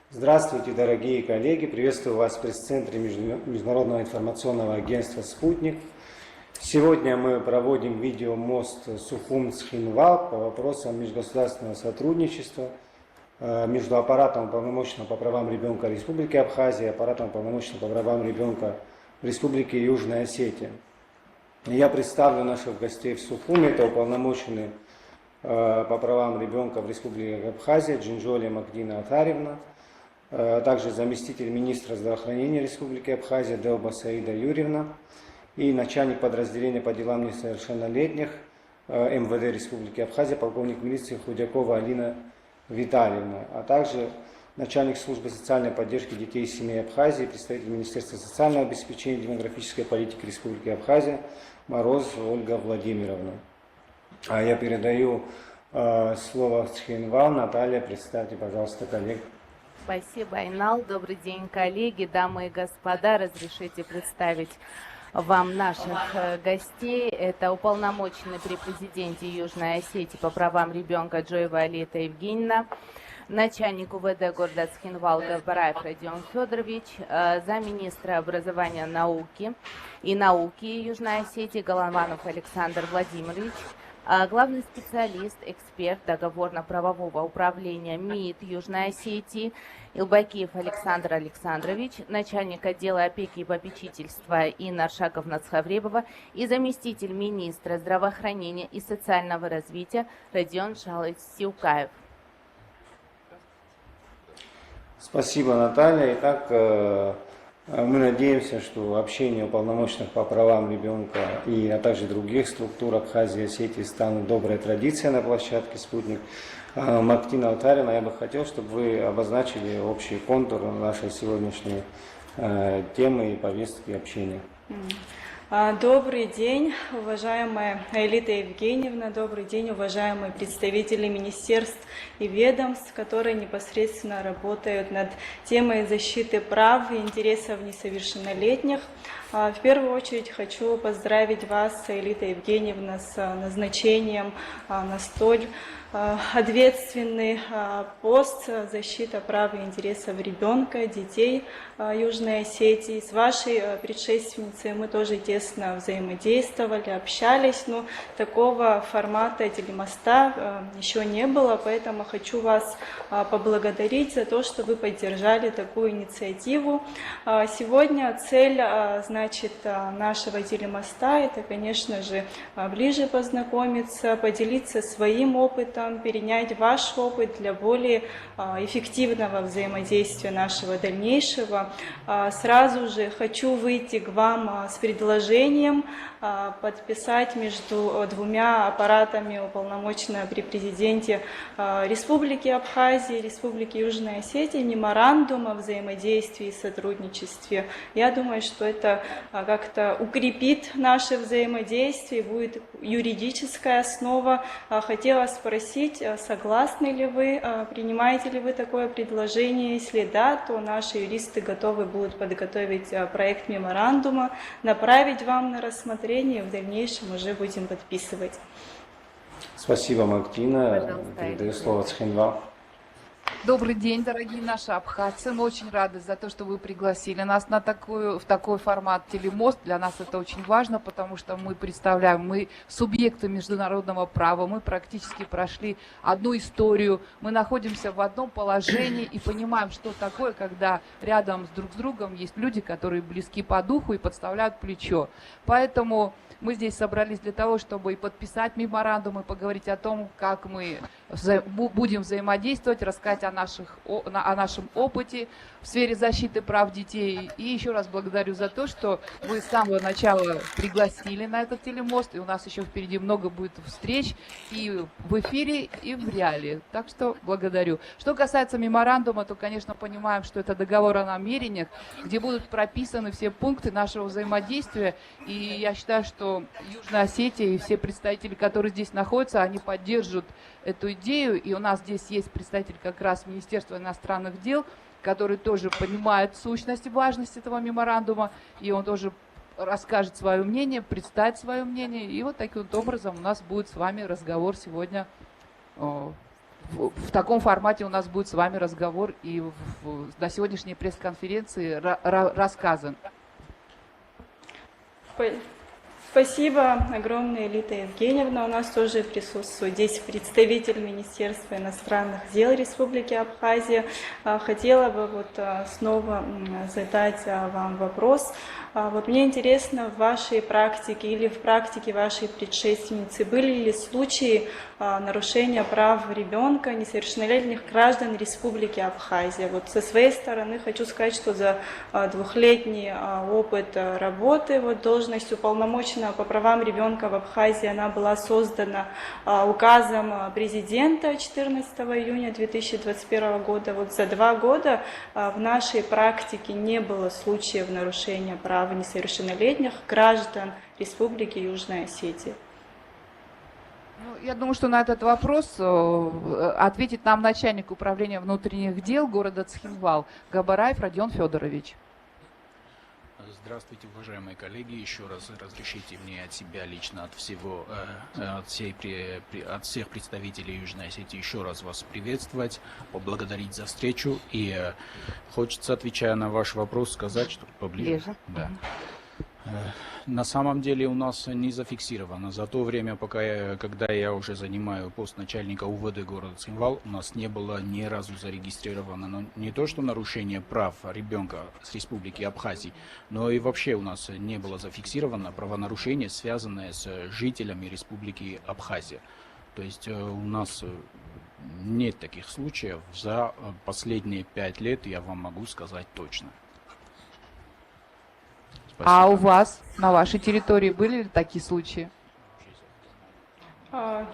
Здравствуйте, дорогие коллеги! Приветствую вас в пресс-центре Международного информационного агентства «Спутник». Сегодня мы проводим видеомост Сухум-Цхинвал по вопросам межгосударственного сотрудничества между аппаратом уполномоченного по правам ребенка Республики Абхазия и аппаратом уполномоченного по правам ребенка Республики Южная Осетия. Я представлю наших гостей в Сухуме. Это уполномоченный по правам ребенка в Республике Абхазия Джинджолия Магдина Атаревна, также заместитель министра здравоохранения Республики Абхазия Делба Саида Юрьевна и начальник подразделения по делам несовершеннолетних МВД Республики Абхазия полковник милиции Худякова Алина Витальевна, а также начальник службы социальной поддержки детей и семей Абхазии, представитель Министерства социального обеспечения и демографической политики Республики Абхазия Мороз Ольга Владимировна. А я передаю слово в Цхинвал. Наталья, представьте, пожалуйста, коллег. Спасибо, Айнал. Добрый день, коллеги, дамы и господа. Разрешите представить вам наших гостей. Это уполномоченный при президенте Южной Осетии по правам ребенка Джоева Алита Евгеньевна, начальник УВД города Цхинвал Габараев Родион Федорович, замминистра образования и науки Южной Осетии Голованов Александр Владимирович, главный специалист, эксперт договорно-правового управления МИД Южной Осетии Илбакиев Александр Александрович, начальник отдела опеки и попечительства Инна Аршаковна Цхавребова и заместитель министра здравоохранения и социального развития Родион Шалыч Сиукаев. Спасибо, Наталья. Итак, мы надеемся, что общение уполномоченных по правам ребенка а также других структур Абхазии и Осетии станут доброй традицией на площадке «Спутник». Мактина Алтарина, я бы хотел, чтобы вы обозначили общий контур нашей сегодняшней темы и повестки общения. Добрый день, уважаемая Аэлита Евгеньевна, добрый день, уважаемые представители министерств и ведомств, которые непосредственно работают над темой защиты прав и интересов несовершеннолетних. В первую очередь хочу поздравить вас, Аэлита Евгеньевна, с назначением на столь ответственный пост защиты прав и интересов ребенка, детей Южной Осетии. С вашей предшественницей мы тоже тесно взаимодействовали, общались, но такого формата телемоста еще не было, поэтому хочу вас поблагодарить за то, что вы поддержали такую инициативу. Сегодня цель, нашего телемоста — это, конечно же, ближе познакомиться, поделиться своим опытом, перенять ваш опыт для более эффективного взаимодействия нашего дальнейшего. Сразу же хочу выйти к вам с предложением подписать между двумя аппаратами уполномоченного при президенте Республики Абхазия и Республики Южная Осетия меморандум о взаимодействии и сотрудничестве. Я думаю, что это как-то укрепит наше взаимодействие, будет юридическая основа. Хотела спросить, согласны ли вы, принимаете ли вы такое предложение? Если да, то наши юристы готовы будут подготовить проект меморандума, направить вам на рассмотрение, и в дальнейшем уже будем подписывать. Спасибо, Мактина. Передаю слово Цхинвал. Добрый день, дорогие наши абхазцы. Мы очень рады за то, что вы пригласили нас в такой формат телемост. Для нас это очень важно, потому что мы субъекты международного права, мы практически прошли одну историю, мы находимся в одном положении и понимаем, что такое, когда рядом друг с другом есть люди, которые близки по духу и подставляют плечо. Поэтому мы здесь собрались для того, чтобы и подписать меморандум, и поговорить о том, как мы будем взаимодействовать, рассказать о нашем опыте в сфере защиты прав детей. И еще раз благодарю за то, что вы с самого начала пригласили на этот телемост, и у нас еще впереди много будет встреч и в эфире, и в реале. Так что благодарю. Что касается меморандума, то, конечно, понимаем, что это договор о намерениях, где будут прописаны все пункты нашего взаимодействия, и я считаю, что Южная Осетия и все представители, которые здесь находятся, они поддержат эту идею. И у нас здесь есть представитель как раз Министерства иностранных дел, который тоже понимает сущность и важность этого меморандума, и он тоже расскажет свое мнение, представит свое мнение. И вот таким вот образом у нас будет с вами разговор сегодня в в таком формате у нас будет с вами разговор и на сегодняшней пресс-конференции рассказан. Спасибо огромное, Элита Евгеньевна. У нас тоже присутствует здесь представитель Министерства иностранных дел Республики Абхазия. Хотела бы снова задать вам вопрос. Мне интересно, в вашей практике или в практике вашей предшественницы были ли случаи нарушения прав ребенка, несовершеннолетних граждан Республики Абхазия? Со своей стороны хочу сказать, что за двухлетний опыт работы должность уполномоченного по правам ребенка в Абхазии, она была создана указом президента 14 июня 2021 года. За 2 года в нашей практике не было случаев нарушения прав несовершеннолетних граждан Республики Южная Осетия. Я думаю, что на этот вопрос ответит нам начальник управления внутренних дел города Цхинвал Габараев Родион Федорович. Здравствуйте, уважаемые коллеги. Еще раз разрешите мне от себя лично, от всех представителей Южной Осетии еще раз вас приветствовать, поблагодарить за встречу. И хочется, отвечая на ваш вопрос, сказать, что поближе. Да. На самом деле у нас не зафиксировано. За то время, когда я уже занимаю пост начальника УВД города Цхинвал, у нас не было ни разу зарегистрировано, но не то что нарушение прав ребенка с Республики Абхазии, но и вообще у нас не было зафиксировано правонарушение, связанное с жителями Республики Абхазия. То есть у нас нет таких случаев за последние 5 лет, я вам могу сказать точно. Спасибо. А у вас, на вашей территории, были ли такие случаи?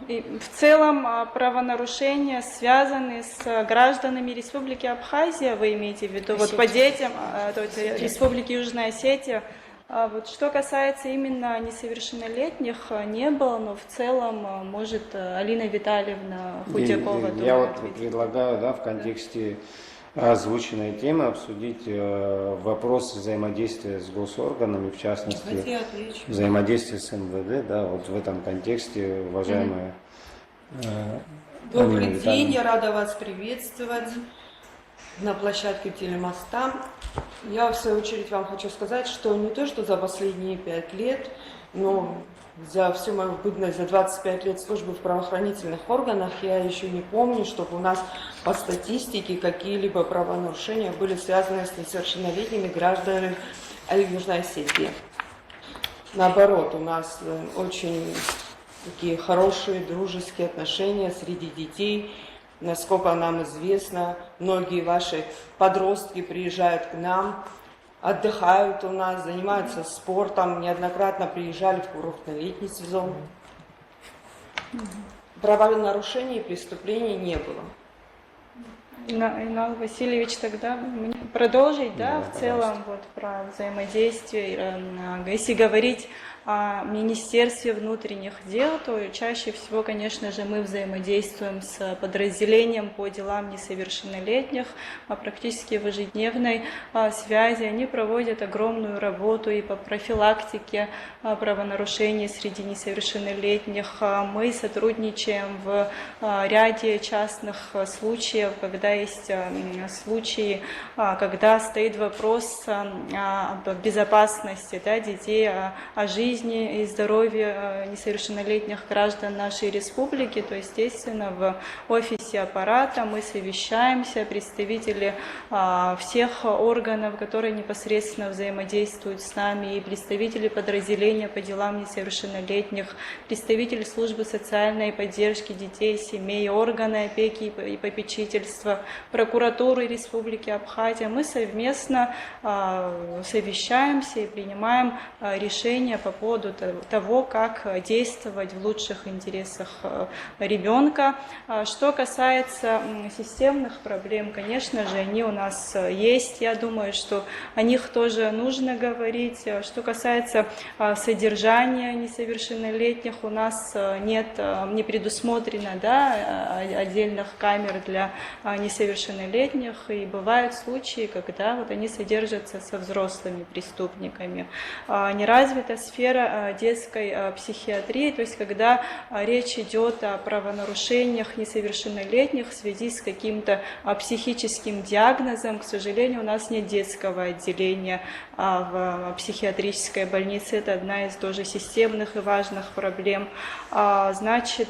И в целом правонарушения, связанные с гражданами Республики Абхазия, вы имеете в виду, по детям Республики Южная Осетия. Что касается именно несовершеннолетних, не было, но в целом, может, Алина Витальевна Худякова. Я предлагаю, в контексте озвученной темы обсудить вопрос взаимодействия с госорганами, в частности, взаимодействия с МВД, в этом контексте, уважаемая Добрый день, я рада вас приветствовать на площадке Телемоста. Я, в свою очередь, вам хочу сказать, что не то, что за последние 5 лет, но за всю мою бытность, за 25 лет службы в правоохранительных органах, я еще не помню, чтобы у нас по статистике какие-либо правонарушения были связаны с несовершеннолетними гражданами Южной Осетии. Наоборот, у нас очень такие хорошие дружеские отношения среди детей. Насколько нам известно, многие ваши подростки приезжают к нам, отдыхают у нас, занимаются спортом, неоднократно приезжали в курортно-летний сезон. Правонарушений и преступлений не было. Инал Васильевич, тогда продолжить, в целом про взаимодействие. Если говорить о Министерстве внутренних дел, то чаще всего, конечно же, мы взаимодействуем с подразделением по делам несовершеннолетних, практически в ежедневной связи. Они проводят огромную работу и по профилактике правонарушений среди несовершеннолетних. Мы сотрудничаем в ряде частных случаев, когда есть случаи, когда стоит вопрос о безопасности детей, о жизни и здоровье несовершеннолетних граждан нашей республики, то, естественно, в офисе аппарата мы совещаемся, представители всех органов, которые непосредственно взаимодействуют с нами, и представители подразделения по делам несовершеннолетних, представители службы социальной поддержки детей, семей, органы опеки и попечительства, прокуратуры Республики Абхазия. Мы совместно совещаемся и принимаем решения по поводу того, как действовать в лучших интересах ребенка. Что касается системных проблем, конечно же, они у нас есть. Я думаю, что о них тоже нужно говорить. Что касается содержания несовершеннолетних, у нас не предусмотрено отдельных камер для несовершеннолетних. И бывают случаи, когда они содержатся со взрослыми преступниками. Не развита сфера сфера детской психиатрии, то есть когда речь идет о правонарушениях несовершеннолетних в связи с каким-то психическим диагнозом. К сожалению, у нас нет детского отделения в психиатрической больнице. Это одна из тоже системных и важных проблем. Значит,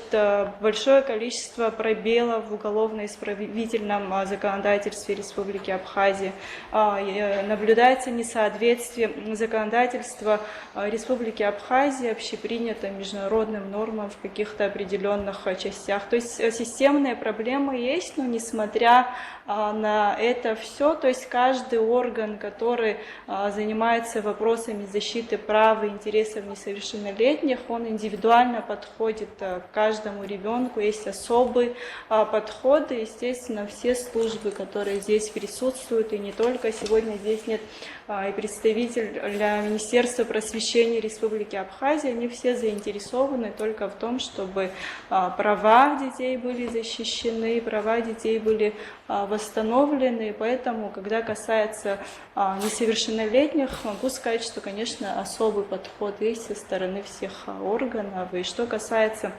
большое количество пробелов в уголовно-исправительном законодательстве Республики Абхазия. Наблюдается несоответствие законодательства Республики Абхазия общепринятым международным нормам в каких-то определенных частях. То есть системные проблемы есть, но несмотря на это все, то есть каждый орган, который занимается вопросами защиты прав и интересов несовершеннолетних, он индивидуально подходит к каждому ребенку, есть особый подход, и, естественно, все службы, которые здесь присутствуют, и не только, сегодня здесь нет и представитель для Министерства просвещения Республики Абхазия, они все заинтересованы только в том, чтобы права детей были защищены, права детей были восстановлены, поэтому, когда касается несовершеннолетних, могу сказать, что, конечно, особый подход есть со стороны всех органов. И что касается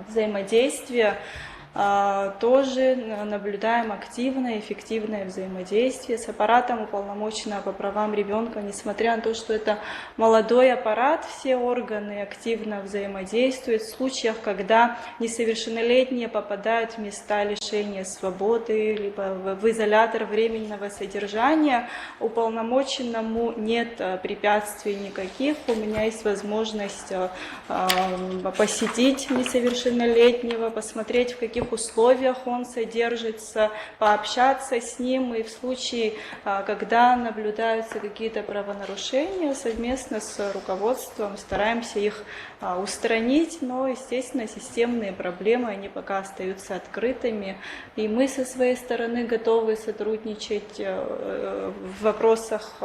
взаимодействия, тоже наблюдаем активное, эффективное взаимодействие с аппаратом уполномоченного по правам ребенка. Несмотря на то, что это молодой аппарат, все органы активно взаимодействуют. В случаях, когда несовершеннолетние попадают в места лишения свободы, либо в изолятор временного содержания, уполномоченному нет препятствий никаких. У меня есть возможность посетить несовершеннолетнего, посмотреть, в каких условиях он содержится, пообщаться с ним, и в случае, когда наблюдаются какие-то правонарушения, совместно с руководством стараемся их устранить, но, естественно, системные проблемы, они пока остаются открытыми, и мы со своей стороны готовы сотрудничать в вопросах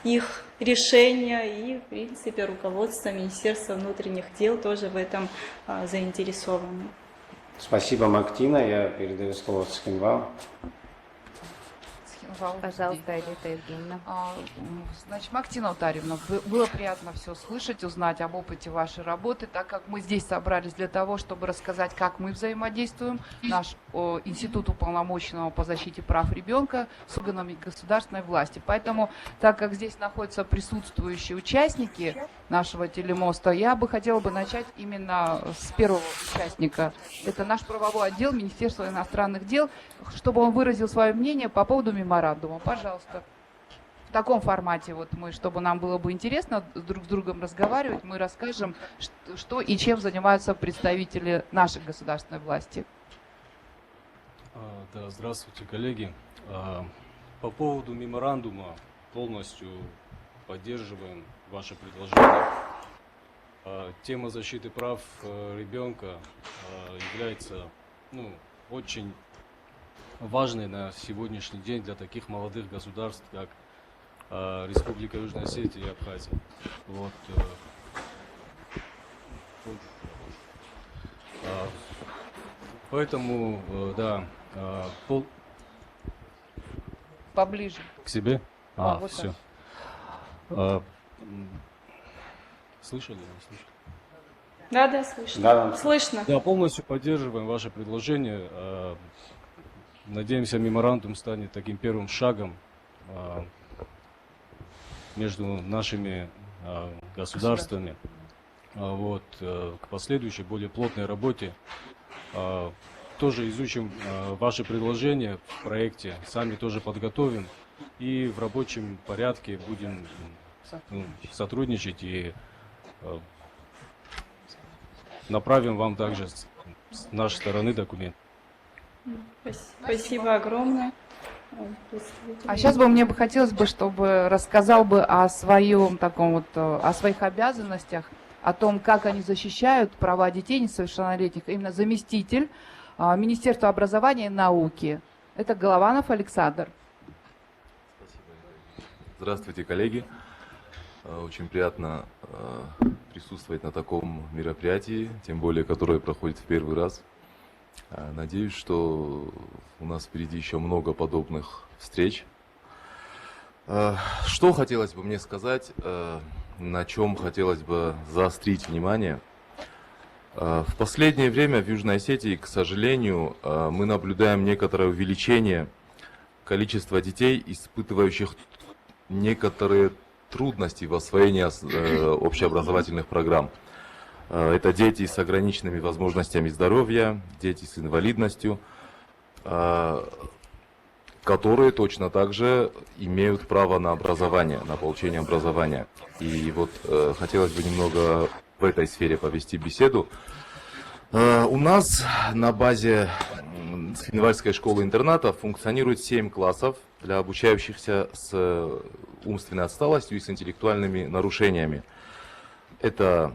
их решения, и, в принципе, руководство Министерства внутренних дел тоже в этом заинтересовано. Спасибо, Мактина. Я передаю слово Схинвал. Пожалуйста, Аэлита Евгеньевна. Значит, Мактина Утарьевна, было приятно все слышать, узнать об опыте вашей работы, так как мы здесь собрались для того, чтобы рассказать, как мы взаимодействуем, наш Институт уполномоченного по защите прав ребенка с органами государственной власти. Поэтому, так как здесь находятся присутствующие участники нашего телемоста, я бы хотела бы начать именно с первого участника. Это наш правовой отдел Министерства иностранных дел, чтобы он выразил свое мнение по поводу меморандума. Пожалуйста. В таком формате, вот мы, чтобы нам было бы интересно друг с другом разговаривать, мы расскажем, что и чем занимаются представители нашей государственной власти. Да, здравствуйте, коллеги. По поводу меморандума полностью поддерживаем ваше предложение. Тема защиты прав ребенка является очень важной на сегодняшний день для таких молодых государств, как Республика Южная Осетия и Абхазия. Вот. Поэтому, да, Поближе. к себе. Вот Все. Слышали? Не слышали? Да, слышно. Да. Слышно. Да, полностью поддерживаем ваше предложение. Надеемся, меморандум станет таким первым шагом между нашими государствами к последующей, более плотной работе. Тоже изучим ваши предложения в проекте, сами тоже подготовим и в рабочем порядке будем сотрудничать и направим вам также с нашей стороны документ. Спасибо огромное. А сейчас мне бы хотелось бы, чтобы рассказал бы о своем о своих обязанностях, о том, как они защищают права детей несовершеннолетних, именно заместитель Министерства образования и науки. Это Голованов Александр. Здравствуйте, коллеги. Очень приятно присутствовать на таком мероприятии, тем более, которое проходит в первый раз. Надеюсь, что у нас впереди еще много подобных встреч. Что хотелось бы мне сказать? на чем хотелось бы заострить внимание. В последнее время в Южной Осетии, к сожалению, мы наблюдаем некоторое увеличение количества детей, испытывающих некоторые трудности в освоении общеобразовательных программ. Это дети с ограниченными возможностями здоровья, дети с инвалидностью, которые точно так же имеют право на образование, на получение образования. И вот хотелось бы немного в этой сфере повести беседу. У нас на базе Схинвальской школы-интерната функционирует 7 классов для обучающихся с умственной отсталостью и с интеллектуальными нарушениями. Это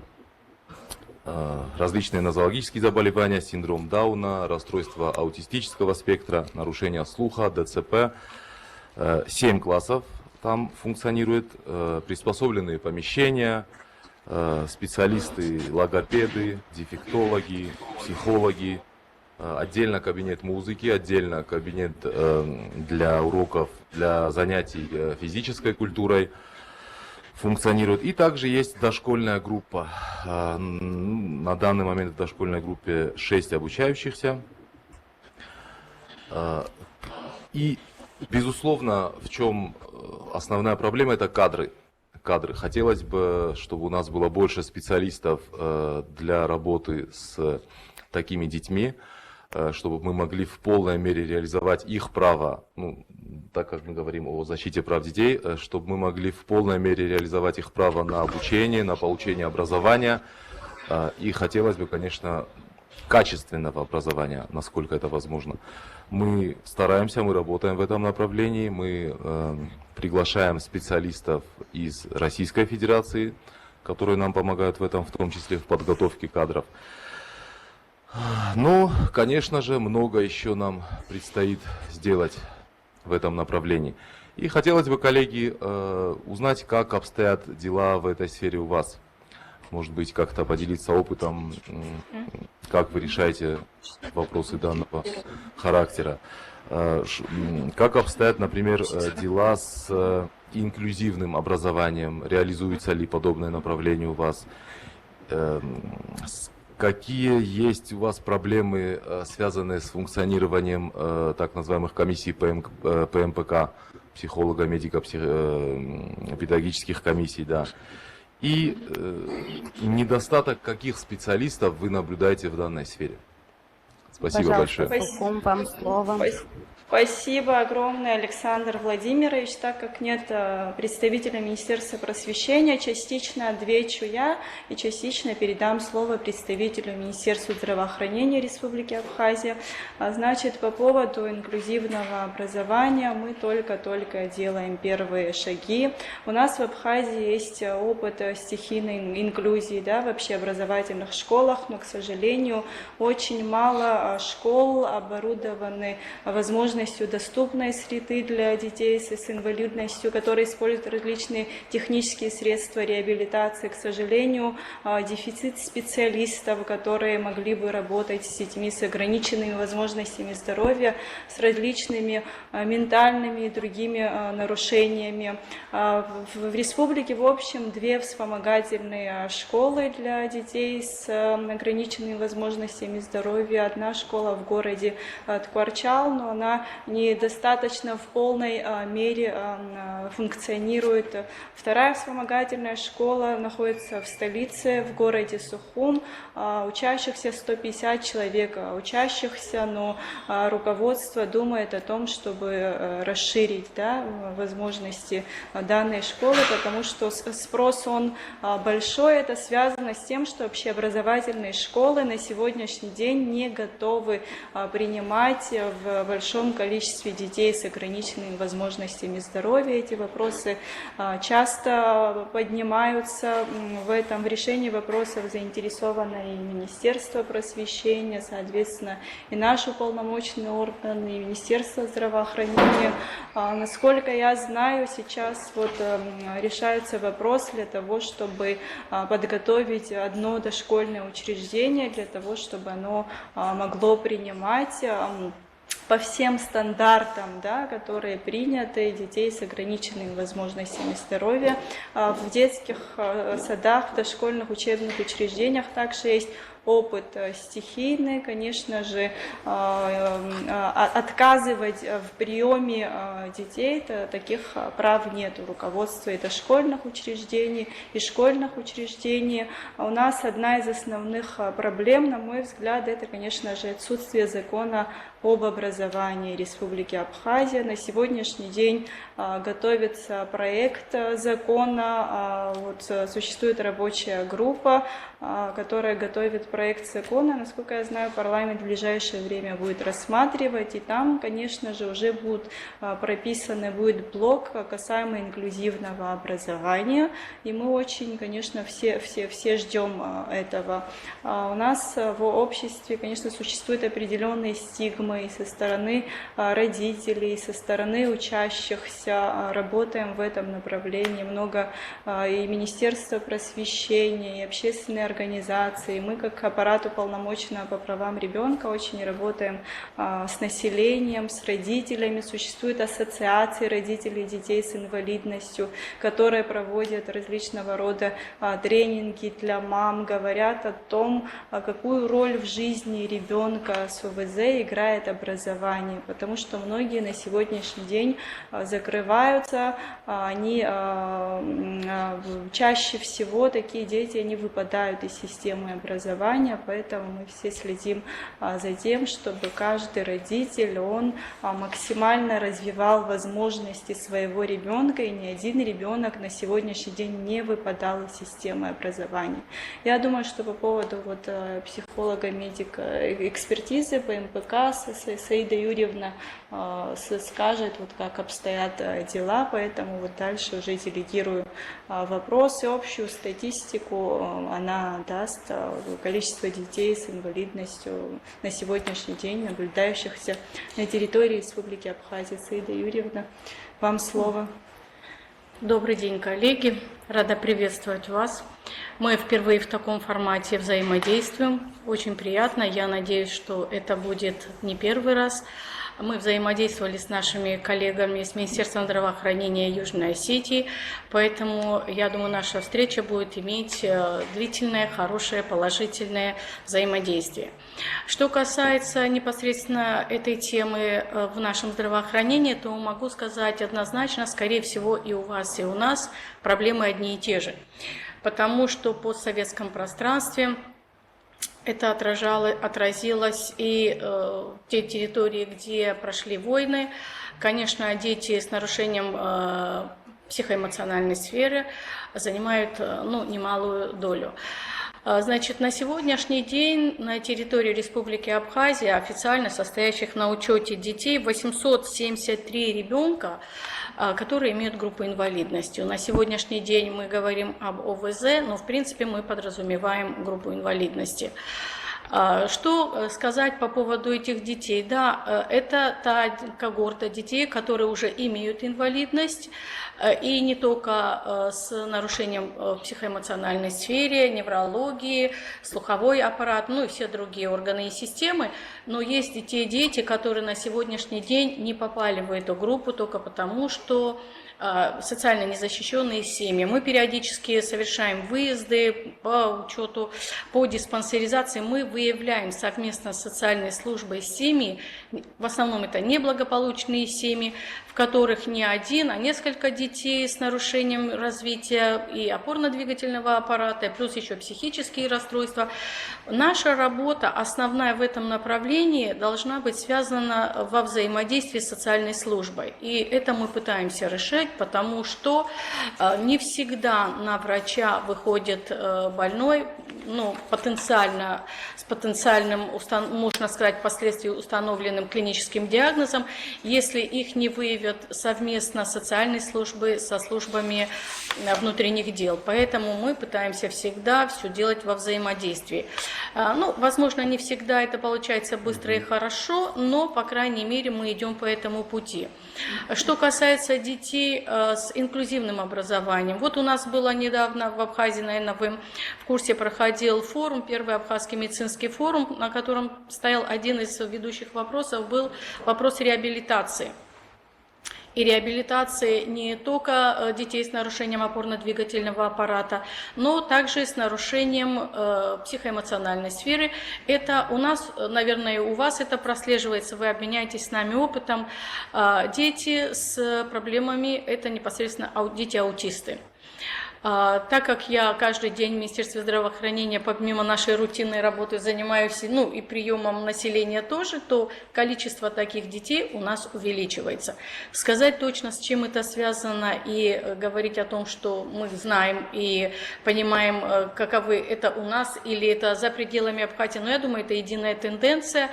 различные нозологические заболевания, синдром Дауна, расстройство аутистического спектра, нарушения слуха, ДЦП. 7 классов там функционирует, приспособленные помещения, специалисты, логопеды, дефектологи, психологи, отдельно кабинет музыки, отдельно кабинет для уроков, для занятий физической культурой функционирует. И также есть дошкольная группа. На данный момент в дошкольной группе 6 обучающихся. И, безусловно, в чем основная проблема, это кадры. Хотелось бы, чтобы у нас было больше специалистов для работы с такими детьми, чтобы мы могли в полной мере реализовать их право, ну, так как мы говорим о защите прав детей, чтобы мы могли в полной мере реализовать их право на обучение, на получение образования. И хотелось бы, конечно, качественного образования, насколько это возможно. Мы стараемся, мы работаем в этом направлении, мы приглашаем специалистов из Российской Федерации, которые нам помогают в этом, в том числе в подготовке кадров. Но, конечно же, много еще нам предстоит сделать в этом направлении. И хотелось бы, коллеги, узнать, как обстоят дела в этой сфере у вас. Может быть, как-то поделиться опытом, как вы решаете вопросы данного характера. Как обстоят, например, дела с инклюзивным образованием? Реализуется ли подобное направление у вас? Какие есть у вас проблемы, связанные с функционированием так называемых комиссий ПМПК, психолого-медико-педагогических комиссий, да? И недостаток каких специалистов вы наблюдаете в данной сфере? Спасибо Пожалуйста, большое. Сухум, вам слово. Спасибо огромное, Александр Владимирович. Так как нет представителя Министерства просвещения, частично отвечу я и частично передам слово представителю Министерства здравоохранения Республики Абхазия. Значит, по поводу инклюзивного образования мы только-только делаем первые шаги. У нас в Абхазии есть опыт стихийной инклюзии, да, в общеобразовательных школах, но, к сожалению, очень мало школ оборудованы возможностью доступной среды для детей с инвалидностью, которые используют различные технические средства реабилитации. К сожалению, дефицит специалистов, которые могли бы работать с детьми с ограниченными возможностями здоровья, с различными ментальными и другими нарушениями. В республике, в общем, 2 вспомогательные школы для детей с ограниченными возможностями здоровья. Одна школа в городе Ткварчал, но она недостаточно в полной мере функционирует. Вторая вспомогательная школа находится в столице, в городе Сухум. Учащихся 150 человек учащихся, но руководство думает о том, чтобы расширить, да, возможности данной школы, потому что спрос он большой. Это связано с тем, что общеобразовательные школы на сегодняшний день не готовы принимать в большом количестве детей с ограниченными возможностями здоровья. Эти вопросы часто поднимаются. В этом решении вопросов заинтересовано и Министерство просвещения, соответственно, и наш уполномоченный орган, и Министерство здравоохранения. Насколько я знаю, сейчас вот решается вопрос для того, чтобы подготовить одно дошкольное учреждение, для того, чтобы оно могло принимать по всем стандартам, да, которые приняты, детей с ограниченными возможностями здоровья. В детских садах, в дошкольных учебных учреждениях также есть опыт стихийный, конечно же, отказывать в приеме детей таких прав нет у руководства и дошкольных учреждений, и школьных учреждений. У нас одна из основных проблем, на мой взгляд, это, конечно же, отсутствие закона об образовании Республики Абхазия. На сегодняшний день готовится проект закона, вот, существует рабочая группа, которая готовит проект закона. Насколько я знаю, парламент в ближайшее время будет рассматривать, и там, конечно же, уже будет будет блок касаемо инклюзивного образования, и мы очень, конечно, все ждем этого. У нас в обществе, конечно, существуют определенные стигмы и со стороны родителей, и со стороны учащихся. Работаем в этом направлении много, и Министерство просвещения, и общественные организации. Мы, как аппарат уполномоченного по правам ребенка, очень работаем с населением, с родителями. Существуют ассоциации родителей детей с инвалидностью, которые проводят различного рода тренинги для мам, говорят о том, какую роль в жизни ребенка с ОВЗ играет образование, потому что многие на сегодняшний день закрываются, они чаще всего, такие дети, они выпадают из системы образования, поэтому мы все следим за тем, чтобы каждый родитель, он максимально развивал возможности своего ребенка, и ни один ребенок на сегодняшний день не выпадал из системы образования. Я думаю, что по поводу вот психолога-медика экспертизы по МПК Саида Юрьевна скажет, вот как обстоят дела, поэтому вот дальше уже делегирую вопросы, общую статистику она даст, количество детей с инвалидностью на сегодняшний день, наблюдающихся на территории Республики Абхазия. Саида Юрьевна, вам слово. Добрый день, коллеги. Рада приветствовать вас. Мы впервые в таком формате взаимодействуем. Очень приятно. Я надеюсь, что это будет не первый раз. Мы взаимодействовали с нашими коллегами с Министерством здравоохранения Южной Осетии, поэтому, я думаю, наша встреча будет иметь длительное, хорошее, положительное взаимодействие. Что касается непосредственно этой темы в нашем здравоохранении, то могу сказать однозначно, скорее всего, и у вас, и у нас проблемы одни и те же, потому что в постсоветском пространстве это отразилось и в те территории, где прошли войны. Конечно, дети с нарушением психоэмоциональной сферы занимают немалую долю. Значит, на сегодняшний день на территории Республики Абхазия официально состоящих на учете детей 873 ребенка, которые имеют группу инвалидности. На сегодняшний день мы говорим об ОВЗ, но в принципе мы подразумеваем группу инвалидности. Что сказать по поводу этих детей? Да, это та когорта детей, которые уже имеют инвалидность, и не только с нарушением в психоэмоциональной сфере, неврологии, слуховой аппарат, ну и все другие органы и системы, но есть и те дети, которые на сегодняшний день не попали в эту группу только потому, что социально незащищенные семьи. Мы периодически совершаем выезды по учету, по диспансеризации. Мы выявляем совместно с социальной службой семьи, в основном это неблагополучные семьи, в которых не один, а несколько детей с нарушением развития и опорно-двигательного аппарата, плюс еще психические расстройства. Наша работа, основная в этом направлении, должна быть связана во взаимодействии с социальной службой. И это мы пытаемся решать, потому что не всегда на врача выходит больной, с потенциальным, можно сказать, впоследствии установленным клиническим диагнозом, если их не выявят совместно социальной службы со службами внутренних дел. Поэтому мы пытаемся всегда все делать во взаимодействии. Возможно, не всегда это получается быстро и хорошо, но, по крайней мере, мы идем по этому пути. Что касается детей с инклюзивным образованием, вот у нас было недавно в Абхазии, наверное, вы в курсе, проходил форум, первый абхазский медицинский медицинский форум, на котором стоял один из ведущих вопросов, был вопрос реабилитации. И реабилитации не только детей с нарушением опорно-двигательного аппарата, но также с нарушением психоэмоциональной сферы. Это у нас, наверное, и у вас это прослеживается, вы обменяетесь с нами опытом. Дети с проблемами – это непосредственно дети-аутисты. Так как я каждый день в Министерстве здравоохранения, помимо нашей рутинной работы, занимаюсь и приемом населения тоже, то количество таких детей у нас увеличивается. Сказать точно, с чем это связано, и говорить о том, что мы знаем и понимаем, каковы это у нас или это за пределами Абхазии, но я думаю, это единая тенденция.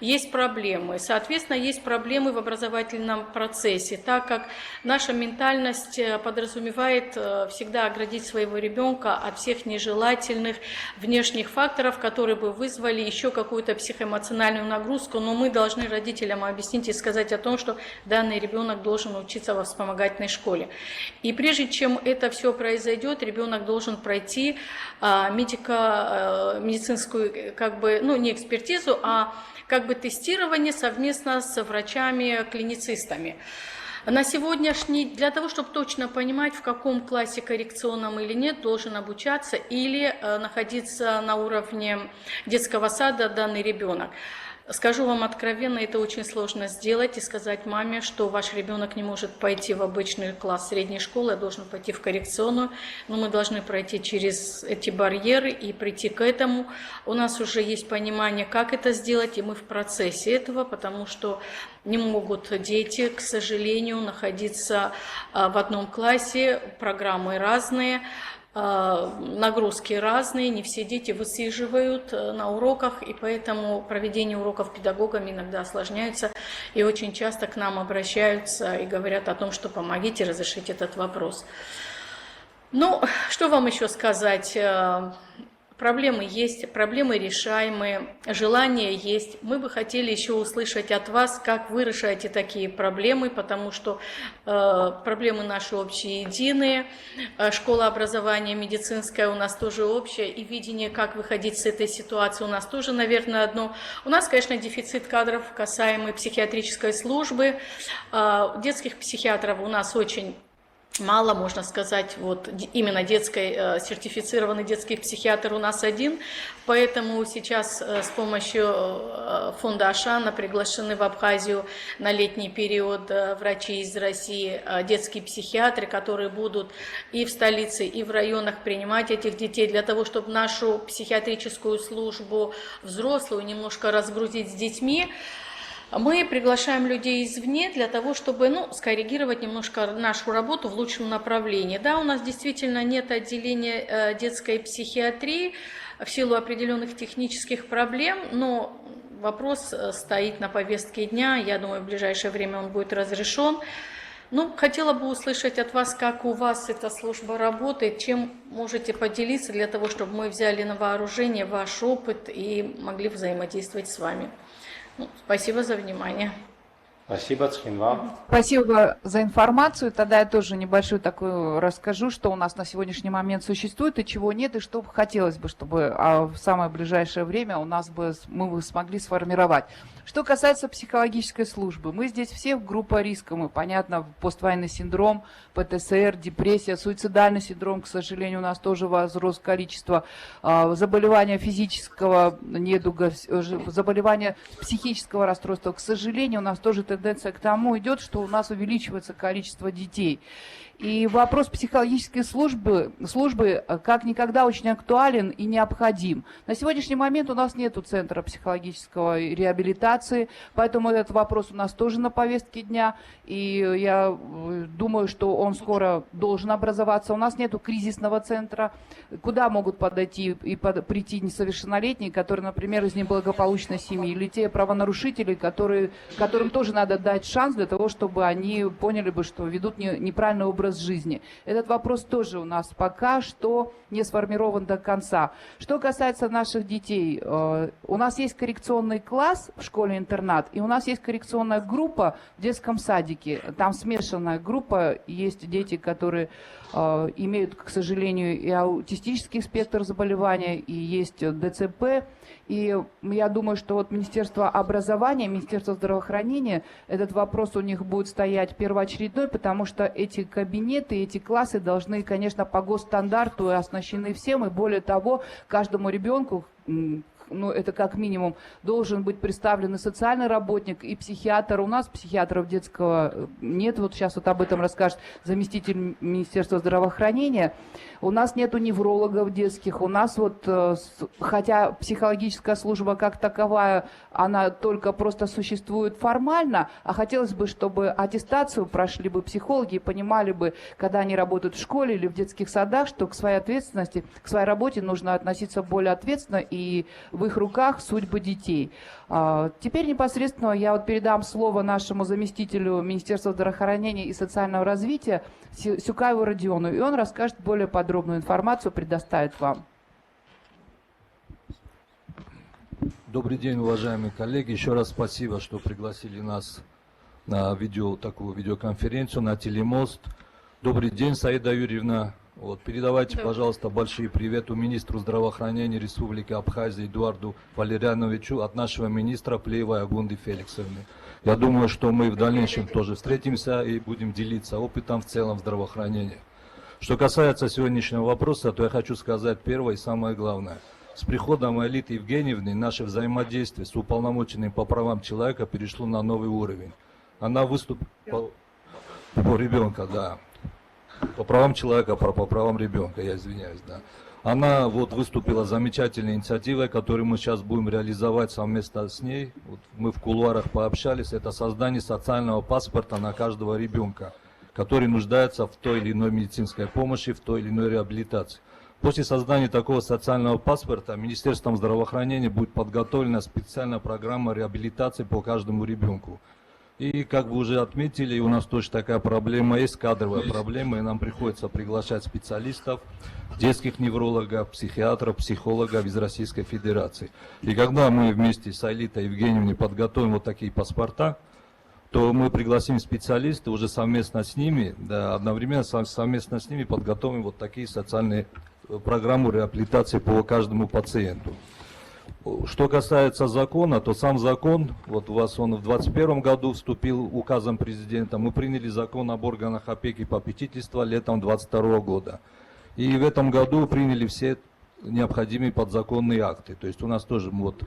Есть проблемы. Соответственно, есть проблемы в образовательном процессе, так как наша ментальность подразумевает всегда оградить своего ребенка от всех нежелательных внешних факторов, которые бы вызвали еще какую-то психоэмоциональную нагрузку, но мы должны родителям объяснить и сказать о том, что данный ребенок должен учиться во вспомогательной школе. И прежде чем это все произойдет, ребенок должен пройти медицинскую, не экспертизу, а тестирование совместно с врачами-клиницистами. На сегодняшний, для того, чтобы точно понимать, в каком классе коррекционном или нет, должен обучаться или находиться на уровне детского сада данный ребенок. Скажу вам откровенно, это очень сложно сделать и сказать маме, что ваш ребенок не может пойти в обычный класс средней школы, а должен пойти в коррекционную. Но мы должны пройти через эти барьеры и прийти к этому. У нас уже есть понимание, как это сделать, и мы в процессе этого, потому что не могут дети, к сожалению, находиться в одном классе, программы разные. Нагрузки разные, не все дети высиживают на уроках, и поэтому проведение уроков педагогами иногда осложняется, и очень часто к нам обращаются и говорят о том, что помогите разрешить этот вопрос. Ну, что вам еще сказать? Проблемы есть, проблемы решаемые, желание есть. Мы бы хотели еще услышать от вас, как вы решаете такие проблемы, потому что проблемы наши общие, единые. Школа образования медицинская у нас тоже общая, и видение, как выходить с этой ситуации, у нас тоже, наверное, одно. У нас, конечно, дефицит кадров, касаемый психиатрической службы. Детских психиатров у нас очень мало, можно сказать, вот именно сертифицированный детский психиатр у нас один, поэтому сейчас с помощью фонда Ашана приглашены в Абхазию на летний период врачи из России, детские психиатры, которые будут и в столице, и в районах принимать этих детей для того, чтобы нашу психиатрическую службу взрослую немножко разгрузить с детьми. Мы приглашаем людей извне для того, чтобы скоррегировать немножко нашу работу в лучшем направлении. Да, у нас действительно нет отделения детской психиатрии в силу определенных технических проблем, но вопрос стоит на повестке дня. Я думаю, в ближайшее время он будет разрешен. Хотела бы услышать от вас, как у вас эта служба работает, чем можете поделиться для того, чтобы мы взяли на вооружение ваш опыт и могли взаимодействовать с вами. Спасибо за внимание. Спасибо, Цхинвал. Спасибо за информацию. Тогда я тоже небольшую такую расскажу, что у нас на сегодняшний момент существует и чего нет, и что хотелось бы, чтобы в самое ближайшее время мы бы смогли сформировать. Что касается психологической службы, мы здесь все в группа риска, понятно, поствоенный синдром, ПТСР, депрессия, суицидальный синдром, к сожалению, у нас тоже возрос количество заболевания физического недуга, заболевания психического расстройства. К сожалению, у нас тоже тенденция к тому идет, что у нас увеличивается количество детей. И вопрос психологической службы как никогда очень актуален и необходим. На сегодняшний момент у нас нет центра психологической реабилитации, поэтому этот вопрос у нас тоже на повестке дня. И я думаю, что он скоро должен образоваться. У нас нет кризисного центра, куда могут подойти и прийти несовершеннолетние, которые, например, из неблагополучной семьи, или те правонарушители, которым тоже надо дать шанс для того, чтобы они поняли бы, что ведут неправильный образ жизни. Этот вопрос тоже у нас пока что не сформирован до конца. Что касается наших детей, у нас есть коррекционный класс в школе-интернат, и у нас есть коррекционная группа в детском садике. Там смешанная группа. Есть дети, которые имеют, к сожалению, и аутистический спектр заболевания, и есть ДЦП. И я думаю, что вот Министерство образования, Министерство здравоохранения, этот вопрос у них будет стоять первоочередной, потому что эти кабинеты, эти классы должны, конечно, по госстандарту оснащены всем, и более того, каждому ребенку, ну, это как минимум, должен быть представлен и социальный работник, и психиатр. У нас психиатров детского нет, вот сейчас вот об этом расскажет заместитель Министерства здравоохранения. У нас нету неврологов детских, у нас вот, хотя психологическая служба как таковая, она только просто существует формально, а хотелось бы, чтобы аттестацию прошли бы психологи и понимали бы, когда они работают в школе или в детских садах, что к своей ответственности, к своей работе нужно относиться более ответственно, и в их руках судьбы детей. Теперь непосредственно я вот передам слово нашему заместителю Министерства здравоохранения и социального развития Сюкаеву Родиону, и он расскажет более подробную информацию, предоставит вам. Добрый день, уважаемые коллеги. Еще раз спасибо, что пригласили нас на такую видеоконференцию, на телемост. Добрый день, Саида Юрьевна. Вот, передавайте, пожалуйста, большие приветы министру здравоохранения Республики Абхазия Эдуарду Валерьяновичу от нашего министра Плеевой Агунды Феликсовны. Я думаю, что мы в дальнейшем тоже встретимся и будем делиться опытом в целом здравоохранения. Что касается сегодняшнего вопроса, то я хочу сказать первое и самое главное. С приходом Аэлиты Евгеньевны наше взаимодействие с уполномоченным по правам человека перешло на новый уровень. Она выступила по ребенка, да. По правам человека, по правам ребенка, я извиняюсь, да. Она вот выступила замечательной инициативой, которую мы сейчас будем реализовать совместно с ней. Вот мы в кулуарах пообщались. Это создание социального паспорта на каждого ребенка, который нуждается в той или иной медицинской помощи, в той или иной реабилитации. После создания такого социального паспорта Министерством здравоохранения будет подготовлена специальная программа реабилитации по каждому ребенку. И, как вы уже отметили, у нас тоже такая проблема есть, кадровая проблема, и нам приходится приглашать специалистов, детских неврологов, психиатров, психологов из Российской Федерации. И когда мы вместе с Аэлитой Евгеньевной подготовим вот такие паспорта, то мы пригласим специалистов, уже совместно с ними, да, одновременно совместно с ними подготовим вот такие социальные программы реабилитации по каждому пациенту. Что касается закона, то сам закон, вот у вас он в 2021 году вступил указом президента, мы приняли закон об органах опеки и попечительства летом 2022 года. И в этом году приняли все необходимые подзаконные акты. То есть у нас тоже, вот,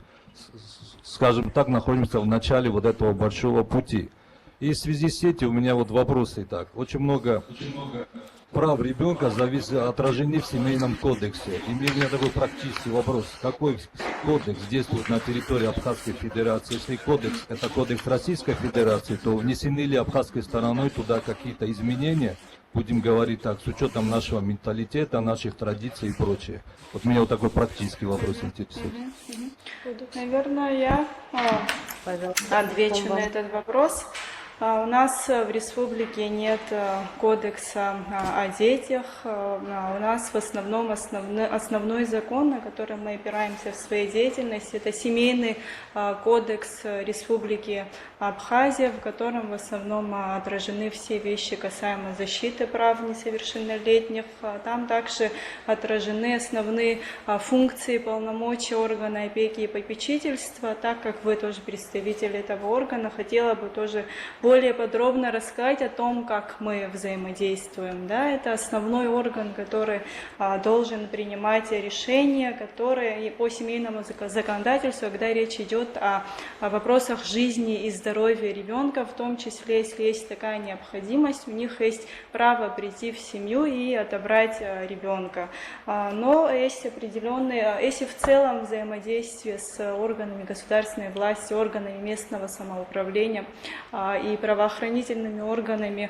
скажем так, находимся в начале вот этого большого пути. И в связи с этим у меня вот вопросы. Так, очень много прав ребенка отражены в Семейном кодексе. И у меня такой практический вопрос. Какой кодекс действует на территории Абхазской Федерации? Если кодекс – это кодекс Российской Федерации, то внесены ли абхазской стороной туда какие-то изменения? Будем говорить так, с учетом нашего менталитета, наших традиций и прочее. Вот меня вот такой практический вопрос интересует. Наверное, я отвечу на этот вопрос. У нас в республике нет кодекса о детях. У нас в основном основной закон, на который мы опираемся в своей деятельности, это семейный кодекс Республики Абхазия, в котором в основном отражены все вещи, касаемо защиты прав несовершеннолетних. Там также отражены основные функции, полномочия органа опеки и попечительства. Так как вы тоже представитель этого органа, хотела бы тоже более подробно рассказать о том, как мы взаимодействуем. Да, это основной орган, который должен принимать решения, которые по семейному законодательству, когда речь идет о вопросах жизни и здоровья ребенка, в том числе, если есть такая необходимость, у них есть право прийти в семью и отобрать ребенка. Но есть определенные, если в целом взаимодействие с органами государственной власти, органами местного самоуправления и правоохранительными органами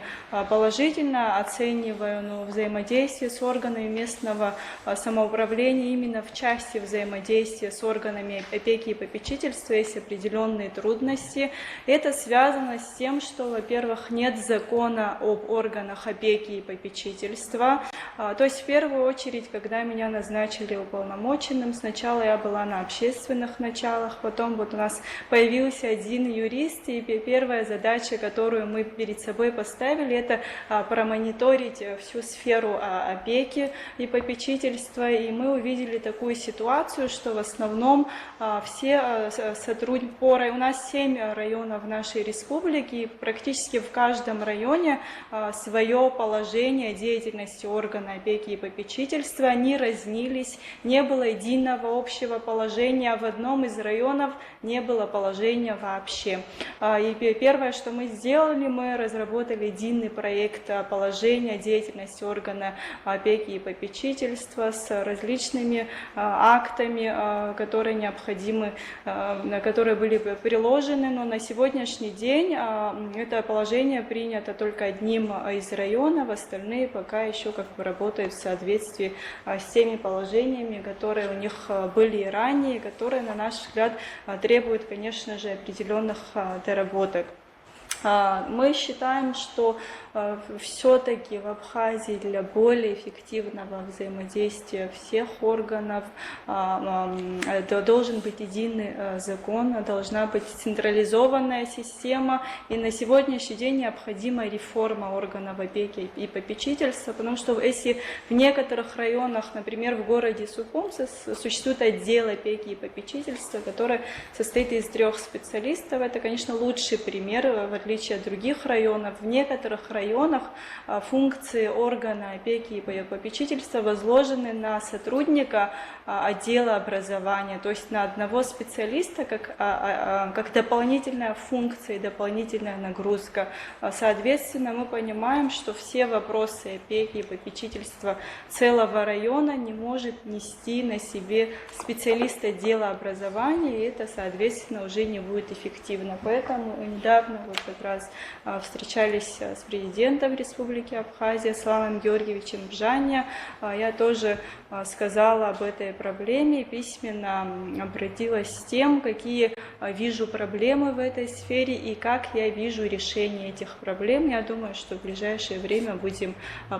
положительно оцениваю, но взаимодействие с органами местного самоуправления именно в части взаимодействия с органами опеки и попечительства есть определенные трудности. Это связано с тем, что, во-первых, нет закона об органах опеки и попечительства. То есть в первую очередь, когда меня назначили уполномоченным, сначала я была на общественных началах, потом вот у нас появился один юрист, и первая задача задача, которую мы перед собой поставили, это промониторить всю сферу опеки и попечительства. И мы увидели такую ситуацию, что в основном все сотрудники, у нас 7 районов в нашей республике, и практически в каждом районе свое положение деятельности органа опеки и попечительства, они разнились, не было единого общего положения, в одном из районов не было положения вообще. И первое, что мы сделали, мы разработали единый проект положения деятельности органа опеки и попечительства с различными актами, которые необходимы, которые были приложены, но на сегодняшний день это положение принято только одним из районов, остальные пока еще как бы работают в соответствии с теми положениями, которые у них были и ранее, которые, на наш взгляд, требуют, конечно же, определенных доработок. Мы считаем, что все-таки в Абхазии для более эффективного взаимодействия всех органов должен быть единый закон, должна быть централизованная система, и на сегодняшний день необходима реформа органов опеки и попечительства, потому что если в некоторых районах, например, в городе Сухум, существует отдел опеки и попечительства, который состоит из 3 специалистов, это, конечно, лучший пример, в отличие от других районов. В некоторых районах функции органа опеки и попечительства возложены на сотрудника отдела образования, то есть на одного специалиста, как дополнительная функция и дополнительная нагрузка. Соответственно, мы понимаем, что все вопросы опеки и попечительства целого района не может нести на себе специалист отдела образования, и это, соответственно, уже не будет эффективно. Поэтому недавно вот как раз встречались с президентом Республики Абхазия Славом Георгиевичем Бжаня. Я тоже сказала об этой проблеме, письменно обратилась с тем, какие вижу проблемы в этой сфере и как я вижу решение этих проблем. Я думаю, что в ближайшее время будем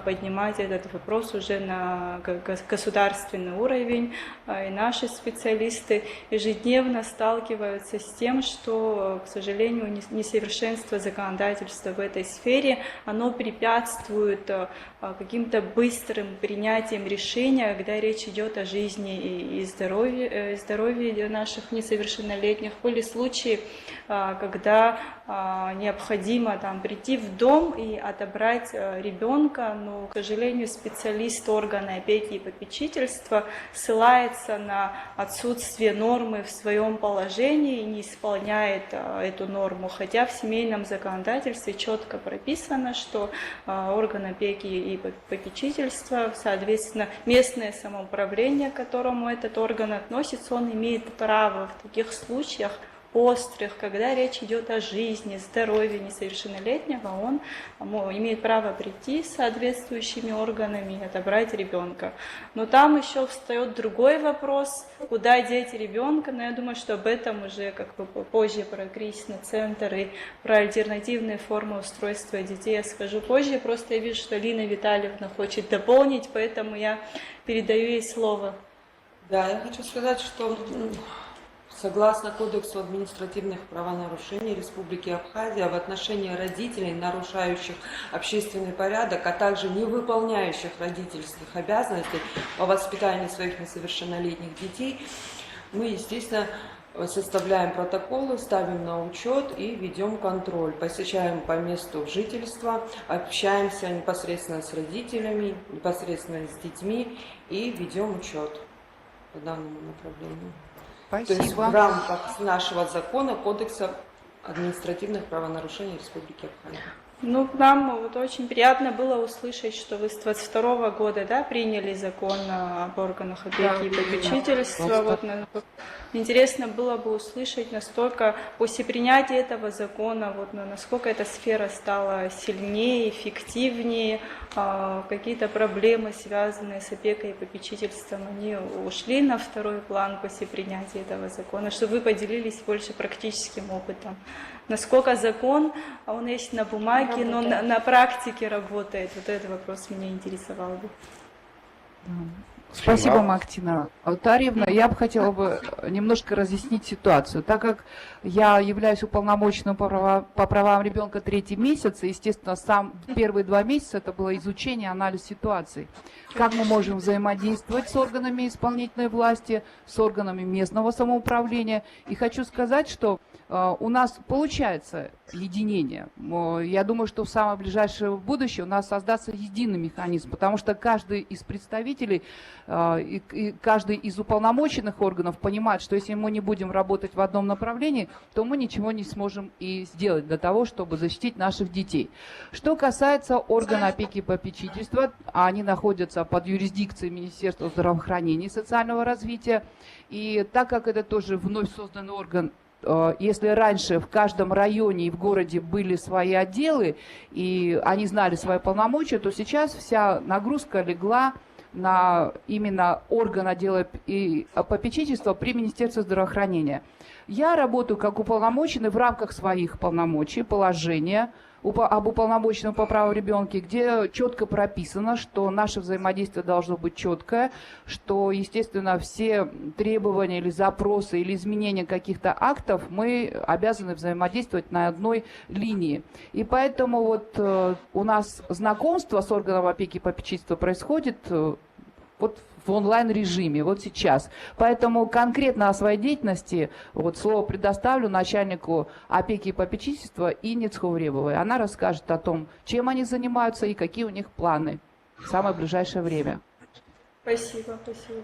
поднимать этот вопрос уже на государственный уровень. И наши специалисты ежедневно сталкиваются с тем, что, к сожалению, несовершенство законодательства в этой сфере, оно препятствует каким-то быстрым принятием решения, когда речь идет о жизни и здоровье наших несовершеннолетних. Были случаи, когда необходимо прийти в дом и отобрать ребенка, но, к сожалению, специалист органа опеки и попечительства ссылается на отсутствие нормы в своем положении и не исполняет эту норму, хотя в семейном законодательстве четко прописано, что орган опеки и попечительства, соответственно, местное самоуправление, к которому этот орган относится, он имеет право в таких случаях острых, когда речь идет о жизни, здоровье несовершеннолетнего, он имеет право прийти с соответствующими органами и отобрать ребенка. Но там еще встает другой вопрос, куда деть ребенка, но я думаю, что об этом уже как бы позже про кризисный центр и про альтернативные формы устройства детей я скажу позже, просто я вижу, что Лина Витальевна хочет дополнить, поэтому я передаю ей слово. Да, я хочу сказать, что согласно Кодексу административных правонарушений Республики Абхазия в отношении родителей, нарушающих общественный порядок, а также не выполняющих родительских обязанностей по воспитанию своих несовершеннолетних детей, мы, естественно, составляем протоколы, ставим на учет и ведем контроль. Посещаем по месту жительства, общаемся непосредственно с родителями, непосредственно с детьми и ведем учет по данному направлению. Спасибо. То есть в рамках нашего закона, Кодекса административных правонарушений Республики Абхазия. Ну, нам вот очень приятно было услышать, что вы с 22 года, да, приняли закон об органах опеки и попечительства. Вот, интересно было бы услышать, настолько после принятия этого закона, вот, насколько эта сфера стала сильнее, эффективнее, какие-то проблемы, связанные с опекой и попечительством, они ушли на второй план после принятия этого закона, чтобы вы поделились больше практическим опытом. Насколько закон, он есть на бумаге, но на практике работает. Вот этот вопрос меня интересовал бы. Спасибо, Схинвал. Мактина Алтарьевна. Я бы хотела бы немножко разъяснить ситуацию. Так как я являюсь уполномоченным по правам ребенка 3-й месяц, и, естественно, первые 2 месяца это было изучение, анализ ситуации. Как мы можем взаимодействовать с органами исполнительной власти, с органами местного самоуправления. И хочу сказать, что у нас получается единение. Я думаю, что в самое ближайшее будущее у нас создастся единый механизм, потому что каждый из представителей и каждый из уполномоченных органов понимает, что если мы не будем работать в одном направлении, то мы ничего не сможем и сделать для того, чтобы защитить наших детей. Что касается органа опеки и попечительства, они находятся под юрисдикцией Министерства здравоохранения и социального развития. И так как это тоже вновь созданный орган, если раньше в каждом районе и в городе были свои отделы, и они знали свои полномочия, то сейчас вся нагрузка легла на именно орган отдела и попечительства при Министерстве здравоохранения. Я работаю как уполномоченный в рамках своих полномочий, положения об уполномоченном по праву ребенка, где четко прописано, что наше взаимодействие должно быть четкое, что, естественно, все требования или запросы или изменения каких-то актов мы обязаны взаимодействовать на одной линии. И поэтому вот у нас знакомство с органом опеки и попечительства происходит вот в онлайн-режиме, вот сейчас. Поэтому конкретно о своей деятельности вот слово предоставлю начальнику опеки и попечительства Инне Цховребовой. Она расскажет о том, чем они занимаются и какие у них планы в самое ближайшее время. Спасибо большое.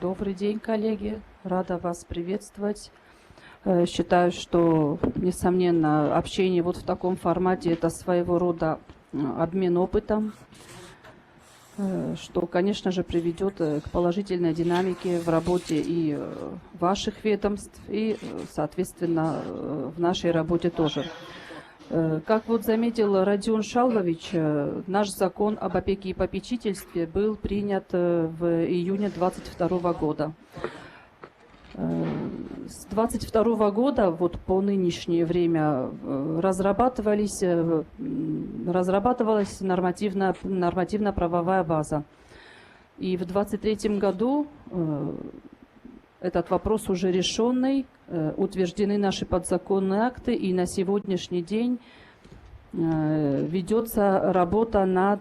Добрый день, коллеги. Рада вас приветствовать. Считаю, что, несомненно, общение вот в таком формате – это своего рода обмен опытом, что, конечно же, приведет к положительной динамике в работе и ваших ведомств, и, соответственно, в нашей работе тоже. Как вот заметил Родион Шалвович, наш закон об опеке и попечительстве был принят в июне 2022 года. С 2022 года вот по нынешнее время разрабатывалась нормативно-правовая база. И в 2023 году этот вопрос уже решенный, утверждены наши подзаконные акты, и на сегодняшний день ведется работа над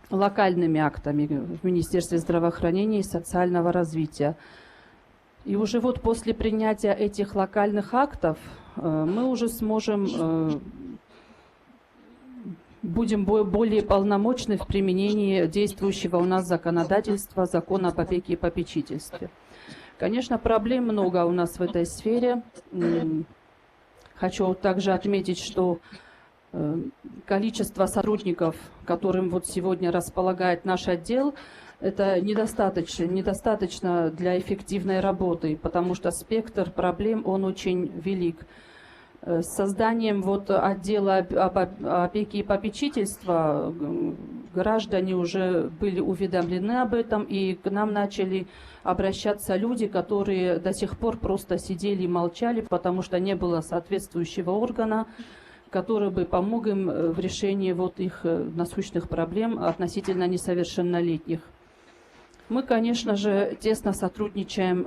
локальными актами в Министерстве здравоохранения и социального развития. И уже вот после принятия этих локальных актов мы уже будем более полномочны в применении действующего у нас законодательства, закона об опеке и попечительстве. Конечно, проблем много у нас в этой сфере. Хочу также отметить, что количество сотрудников, которым вот сегодня располагает наш отдел, это недостаточно для эффективной работы, потому что спектр проблем, он очень велик. С созданием вот отдела опеки и попечительства граждане уже были уведомлены об этом, и к нам начали обращаться люди, которые до сих пор просто сидели и молчали, потому что не было соответствующего органа, который бы помог им в решении вот их насущных проблем относительно несовершеннолетних. Мы, конечно же, тесно сотрудничаем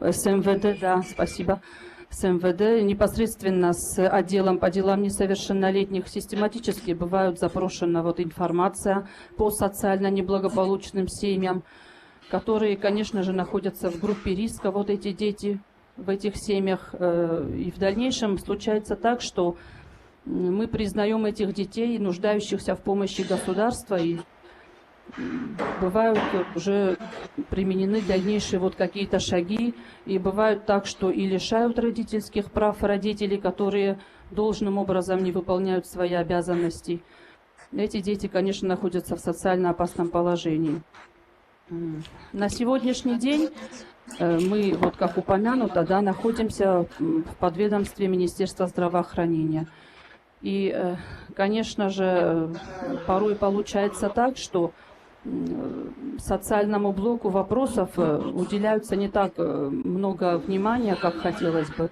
с МВД, да, спасибо, с МВД, непосредственно с отделом по делам несовершеннолетних. Систематически бывают запрошена вот информация по социально неблагополучным семьям, которые, конечно же, находятся в группе риска, вот эти дети в этих семьях. И в дальнейшем случается так, что мы признаем этих детей, нуждающихся в помощи государства, и бывают уже применены дальнейшие вот какие-то шаги, и бывают так, что и лишают родительских прав родителей, которые должным образом не выполняют свои обязанности. Эти дети, конечно, находятся в социально опасном положении. На сегодняшний день мы, вот как упомянуто, да, находимся в подведомстве Министерства здравоохранения. И, конечно же, порой получается так, что социальному блоку вопросов уделяются не так много внимания, как хотелось бы.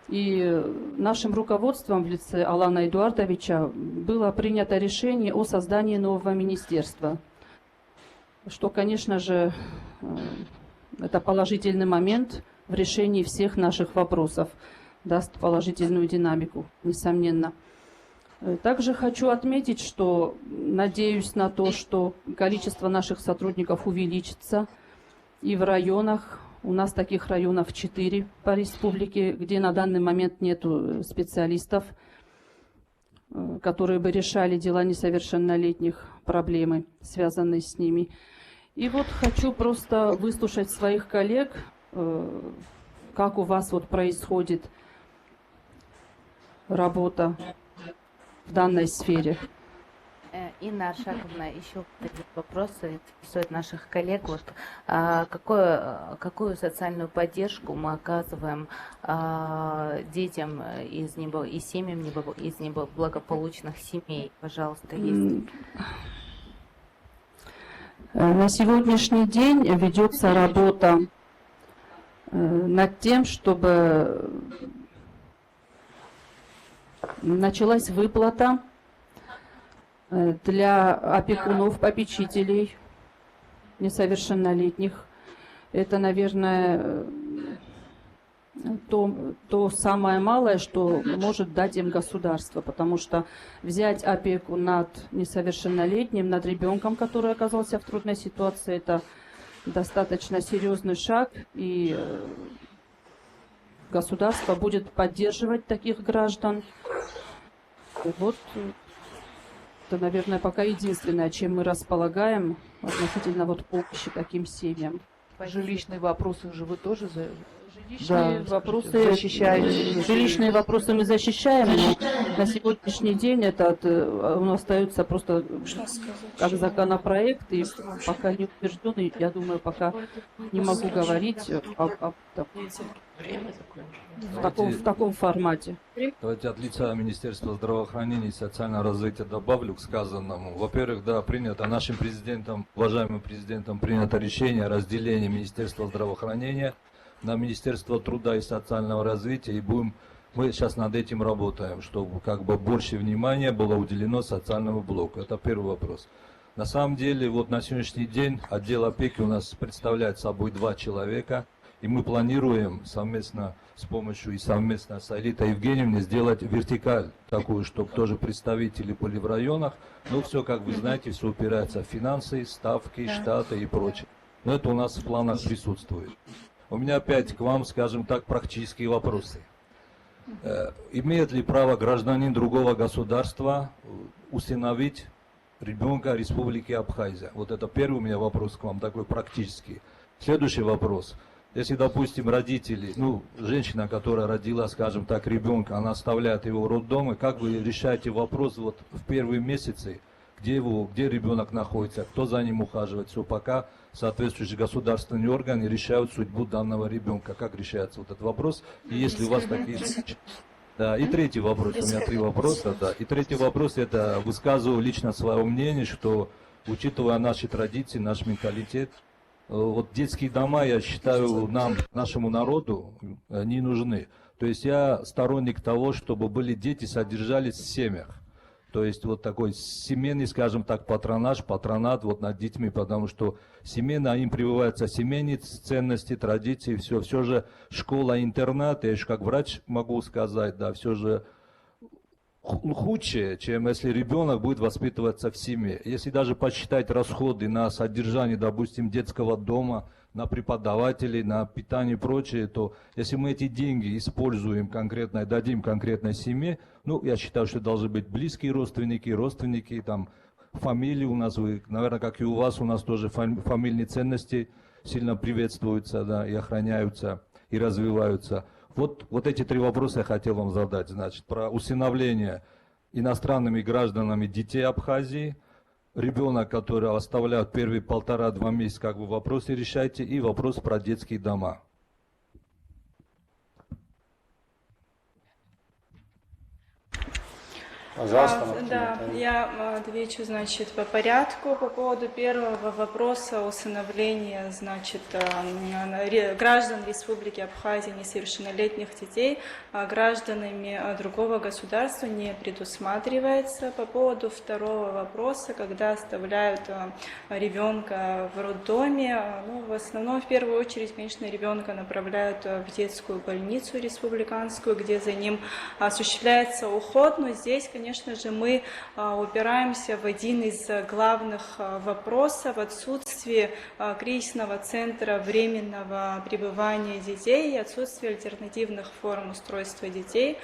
И нашим руководством в лице Алана Эдуардовича было принято решение о создании нового министерства, что, конечно же, это положительный момент в решении всех наших вопросов, даст положительную динамику, несомненно. Также хочу отметить, что надеюсь на то, что количество наших сотрудников увеличится и в районах. У нас таких районов 4 по республике, где на данный момент нет специалистов, которые бы решали дела несовершеннолетних, проблемы, связанные с ними. И вот хочу просто выслушать своих коллег, как у вас вот происходит работа в данной сфере. Инна Аршаковна, еще такие вопросы интересуют наших коллег. Вот, какую социальную поддержку мы оказываем детям из семьям из неблагополучных семей? Пожалуйста, есть. На сегодняшний день ведется работа над тем, чтобы началась выплата для опекунов, попечителей несовершеннолетних. Это, наверное, то самое малое, что может дать им государство, потому что взять опеку над несовершеннолетним, над ребенком, который оказался в трудной ситуации, это достаточно серьезный шаг, и государство будет поддерживать таких граждан. Вот это, наверное, пока единственное, чем мы располагаем относительно вот помощи таким семьям. Жилищные вопросы же вы тоже Да, жилищные вопросы мы защищаем, но на сегодняшний день это остается просто как законопроект, и пока не утвержденный, я думаю, пока не могу говорить в таком формате. Давайте от лица Министерства здравоохранения и социального развития добавлю к сказанному. Во-первых, да, принято нашим президентом, уважаемым президентом, принято решение о разделении Министерства здравоохранения на Министерство труда и социального развития, и мы сейчас над этим работаем, чтобы как бы больше внимания было уделено социальному блоку. Это первый вопрос. На самом деле, вот на сегодняшний день отдел опеки у нас представляет собой 2 человека, и мы планируем совместно с помощью и совместно с Аэлитой Евгеньевной сделать вертикаль такую, чтобы тоже представители были в районах. Но все, как вы знаете, все упирается в финансы, ставки, штаты и прочее. Но это у нас в планах присутствует. У меня опять к вам, скажем так, практические вопросы. Имеет ли право гражданин другого государства усыновить ребенка Республики Абхазия? Вот это первый у меня вопрос к вам, такой практический. Следующий вопрос. Если, допустим, родители, женщина, которая родила, скажем так, ребенка, она оставляет его в роддоме, как вы решаете вопрос вот в первые месяцы, где ребенок находится, кто за ним ухаживает, все, пока соответствующие государственные органы решают судьбу данного ребенка. Как решается вот этот вопрос? И если у вас такие... Да, и третий вопрос, у меня 3 вопроса, да. И третий вопрос, это высказываю лично свое мнение, что, учитывая наши традиции, наш менталитет, вот детские дома, я считаю, нашему народу не нужны. То есть я сторонник того, чтобы были дети, содержались в семьях. То есть вот такой семейный, скажем так, патронат вот над детьми, потому что семейно им прививаются семейные ценности, традиции, все же школа-интернат, я еще как врач могу сказать, да, все же худшее, чем если ребенок будет воспитываться в семье. Если даже посчитать расходы на содержание, допустим, детского дома, на преподавателей, на питание и прочее, то если мы эти деньги используем конкретно и дадим конкретной семье, я считаю, что должны быть близкие родственники, там, фамилии у нас, наверное, как и у вас, у нас тоже фамильные ценности сильно приветствуются, да, и охраняются, и развиваются. Вот эти 3 вопроса я хотел вам задать. Значит, про усыновление иностранными гражданами детей Абхазии, ребенок, который оставляют первые 1,5-2 месяца, как вы вопросы решаете, и вопрос про детские дома. Пожалуйста, Да, я отвечу, значит, по порядку по поводу первого вопроса усыновления, значит, граждан Республики Абхазия несовершеннолетних детей гражданами другого государства не предусматривается. По поводу второго вопроса, когда оставляют ребенка в роддоме, ну, в основном, в первую очередь, конечно, ребенка направляют в детскую больницу республиканскую, где за ним осуществляется уход, но здесь, конечно же, мы упираемся в один из главных вопросов: отсутствие кризисного центра временного пребывания детей и отсутствие альтернативных форм устройства детей.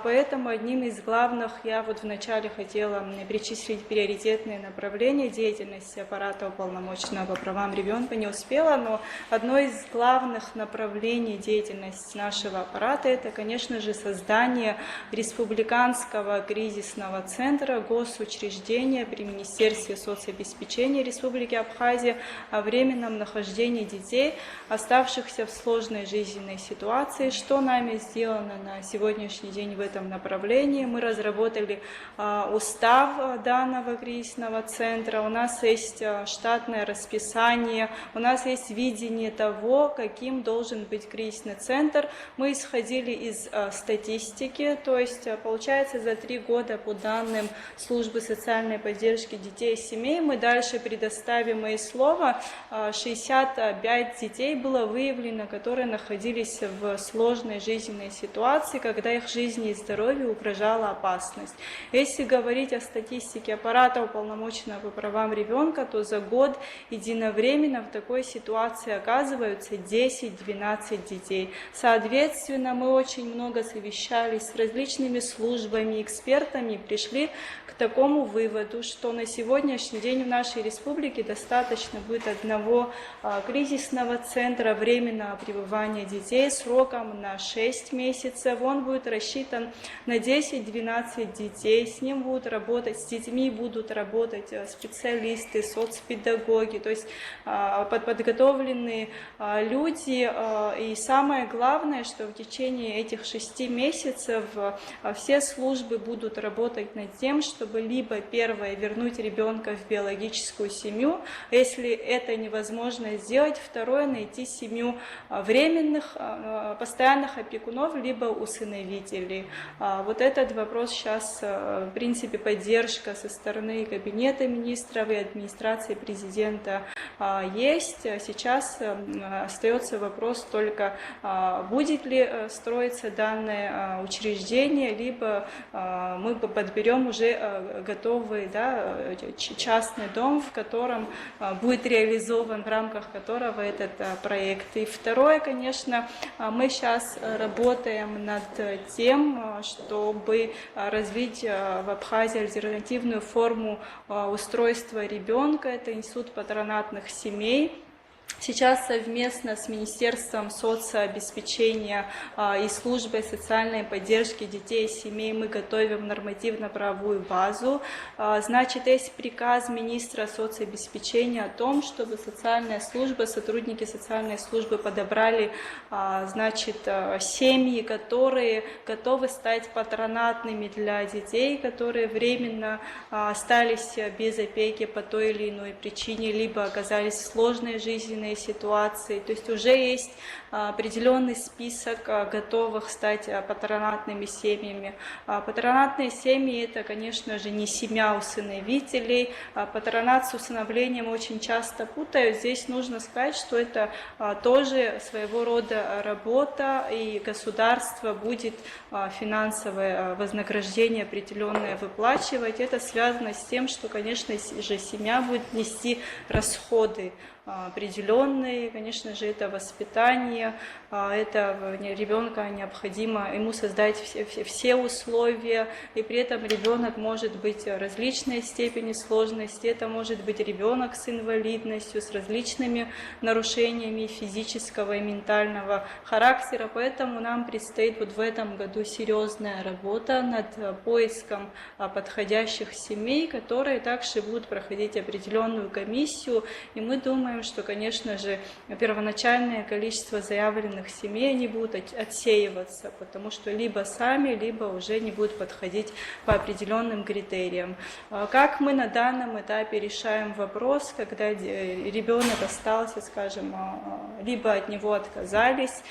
Поэтому одним из главных, я вот вначале хотела перечислить приоритетные направления деятельности аппарата уполномоченного по правам ребенка, не успела, но одно из главных направлений деятельности нашего аппарата — это, конечно же, создание республиканского кризисного центра, госучреждения при Министерстве соцобеспечения Республики Абхазия о временном нахождении детей, оставшихся в сложной жизненной ситуации. Что нами сделано на сегодняшний день в этом направлении? Мы разработали устав данного кризисного центра, у нас есть штатное расписание, у нас есть видение того, каким должен быть кризисный центр. Мы исходили из статистики, то есть получается за 3 года по данным службы социальной поддержки детей и семей, мы дальше предоставим мои слова, 65 детей было выявлено, которые находились в сложной жизненной ситуации, когда их жизни и здоровью угрожала опасность. Если говорить о статистике аппарата уполномоченного по правам ребенка, то за год единовременно в такой ситуации оказываются 10-12 детей. Соответственно, мы очень много совещались с различными службами, экспертами и пришли к такому выводу, что на сегодняшний день в нашей республике достаточно будет одного кризисного центра временного пребывания детей сроком на 6 месяцев. Он будет рассчитан на 10-12 детей, с ним будут работать, с детьми будут работать специалисты, соцпедагоги, то есть подготовленные люди. И самое главное, что в течение этих 6 месяцев все службы будут работать над тем, чтобы либо первое вернуть ребенка в биологическую семью, если это невозможно сделать, второе найти семью временных постоянных опекунов либо усыновителей. Вот этот вопрос сейчас, в принципе, поддержка со стороны Кабинета министров и администрации президента есть. Сейчас остается вопрос только, будет ли строиться данное учреждение, либо мы подберем уже готовый, да, частный дом, в котором будет реализован, в рамках которого этот проект. И второе, конечно, мы сейчас работаем над тем, чтобы развить в Абхазии альтернативную форму устройства ребенка. Это институт патронатных семей. Сейчас совместно с Министерством соцобеспечения и службой социальной поддержки детей и семей мы готовим нормативно-правовую базу. Значит, есть приказ министра соцобеспечения о том, чтобы социальная служба, сотрудники социальной службы подобрали, значит, семьи, которые готовы стать патронатными для детей, которые временно остались без опеки по той или иной причине, либо оказались в сложной жизненной ситуации. То есть уже есть определенный список готовых стать патронатными семьями. Патронатные семьи — это, конечно же, не семья усыновителей. Патронат с усыновлением очень часто путают. Здесь нужно сказать, что это тоже своего рода работа, и государство будет финансовое вознаграждение определенное выплачивать. Это связано с тем, что, конечно же, семья будет нести расходы определенные, конечно же, это воспитание, это ребенка необходимо ему создать все условия, и при этом ребенок может быть различной степени сложности, это может быть ребенок с инвалидностью, с различными нарушениями физического и ментального характера, поэтому нам предстоит вот в этом году серьезная работа над поиском подходящих семей, которые также будут проходить определенную комиссию, и мы думаем, что, конечно же, первоначальное количество новозаявленных семей, они будут отсеиваться, потому что либо сами, либо уже не будут подходить по определенным критериям. Как мы на данном этапе решаем вопрос, когда ребенок остался, скажем, либо от него отказались,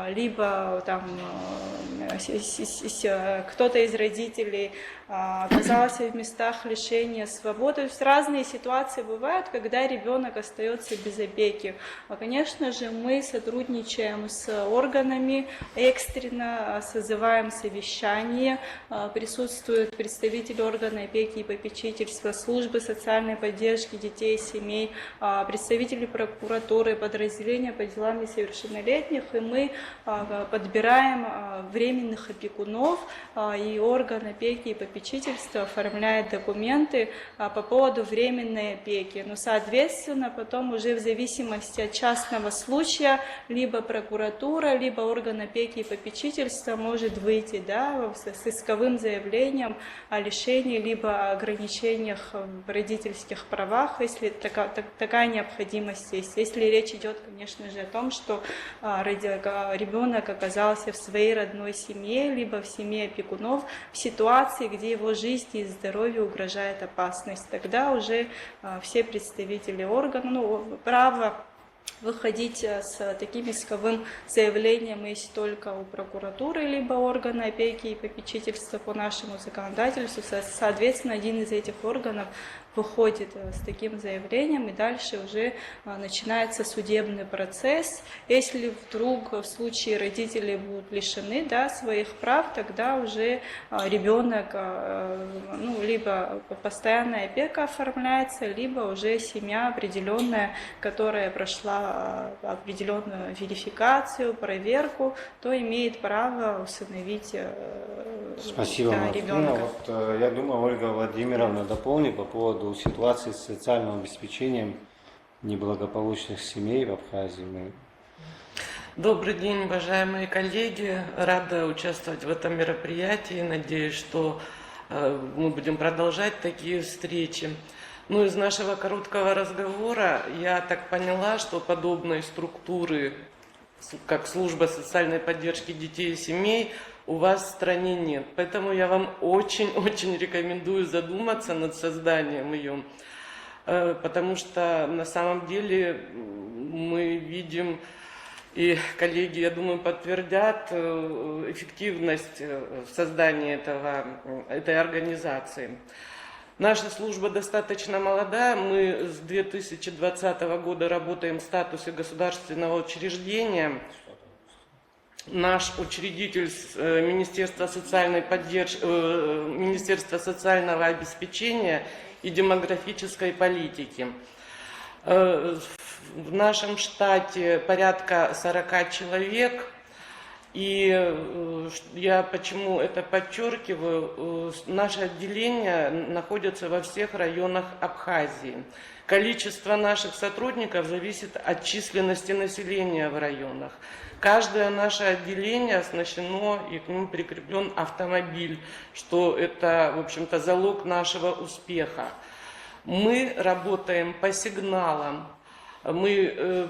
либо там кто-то из родителей оказался в местах лишения свободы. То есть разные ситуации бывают, когда ребенок остается без опеки. Конечно же, мы сотрудничаем с органами, экстренно созываем совещания, присутствуют представители органа опеки и попечительства, службы социальной поддержки детей и семей, представители прокуратуры, подразделения по делам несовершеннолетних, и мы подбираем временных опекунов, и орган опеки и попечительства оформляет документы по поводу временной опеки. Но, соответственно, потом уже в зависимости от частного случая либо прокуратура, либо орган опеки и попечительства может выйти, да, с исковым заявлением о лишении либо ограничениях в родительских правах, если такая необходимость есть. Если речь идет, конечно же, о том, что ребенок оказался в своей родной семье, либо в семье опекунов, в ситуации, где его жизни и здоровью угрожает опасность, тогда уже все представители органов, право выходить с таким исковым заявлением есть только у прокуратуры, либо органа опеки и попечительства по нашему законодательству. Соответственно, один из этих органов выходит с таким заявлением, и дальше уже начинается судебный процесс. Если вдруг в случае родители будут лишены, да, своих прав, тогда уже ребенок, либо постоянная опека оформляется, либо уже семья определенная, которая прошла определенную верификацию, проверку, то имеет право усыновить Спасибо, ребенка. Я думаю, Ольга Владимировна дополнит по поводу ситуации с социальным обеспечением неблагополучных семей в Абхазии. Добрый день, уважаемые коллеги. Рада участвовать в этом мероприятии. Надеюсь, что мы будем продолжать такие встречи. Из нашего короткого разговора я так поняла, что подобной структуры, как служба социальной поддержки детей и семей, у вас в стране нет. Поэтому я вам очень-очень рекомендую задуматься над созданием ее. Потому что на самом деле мы видим, и коллеги, я думаю, подтвердят эффективность создания этой организации. Наша служба достаточно молодая. Мы с 2020 года работаем в статусе государственного учреждения. Наш учредитель Министерства социальной поддержки, Министерства социального обеспечения и демографической политики. В нашем штате порядка 40 человек. И я почему это подчеркиваю, наше отделение находится во всех районах Абхазии. Количество наших сотрудников зависит от численности населения в районах. Каждое наше отделение оснащено и к нему прикреплен автомобиль, что это, в общем-то, залог нашего успеха. Мы работаем по сигналам. Мы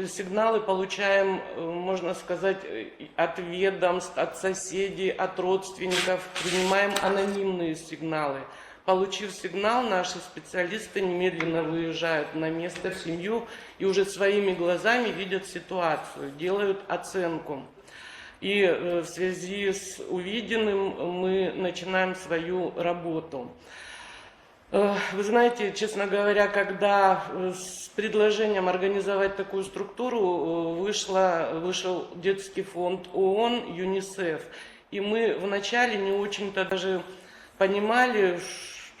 сигналы получаем, можно сказать, от ведомств, от соседей, от родственников, принимаем анонимные сигналы. Получив сигнал, наши специалисты немедленно выезжают на место, в семью и уже своими глазами видят ситуацию, делают оценку. И в связи с увиденным мы начинаем свою работу. Вы знаете, честно говоря, когда с предложением организовать такую структуру вышел детский фонд ООН, ЮНИСЕФ, и мы вначале не очень-то даже понимали,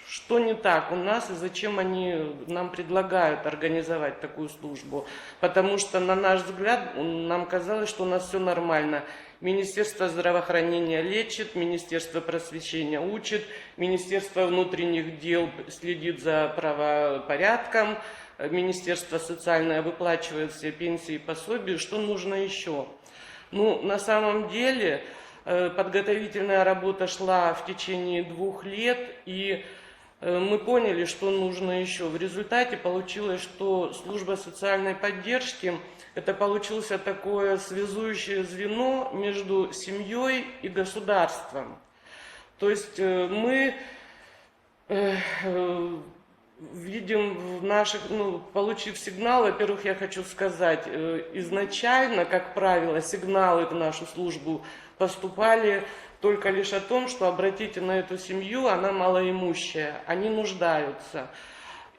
что не так у нас и зачем они нам предлагают организовать такую службу. Потому что, на наш взгляд, нам казалось, что у нас все нормально. Министерство здравоохранения лечит, Министерство просвещения учит, Министерство внутренних дел следит за правопорядком, Министерство социальное выплачивает все пенсии и пособия. Что нужно еще? На самом деле подготовительная работа шла в течение 2 лет, и мы поняли, что нужно еще. В результате получилось, что служба социальной поддержки это получилось такое связующее звено между семьей и государством. То есть мы видим в наших, получив сигнал, во-первых, я хочу сказать, изначально, как правило, сигналы в нашу службу поступали только лишь о том, что обратите на эту семью, она малоимущая, они нуждаются.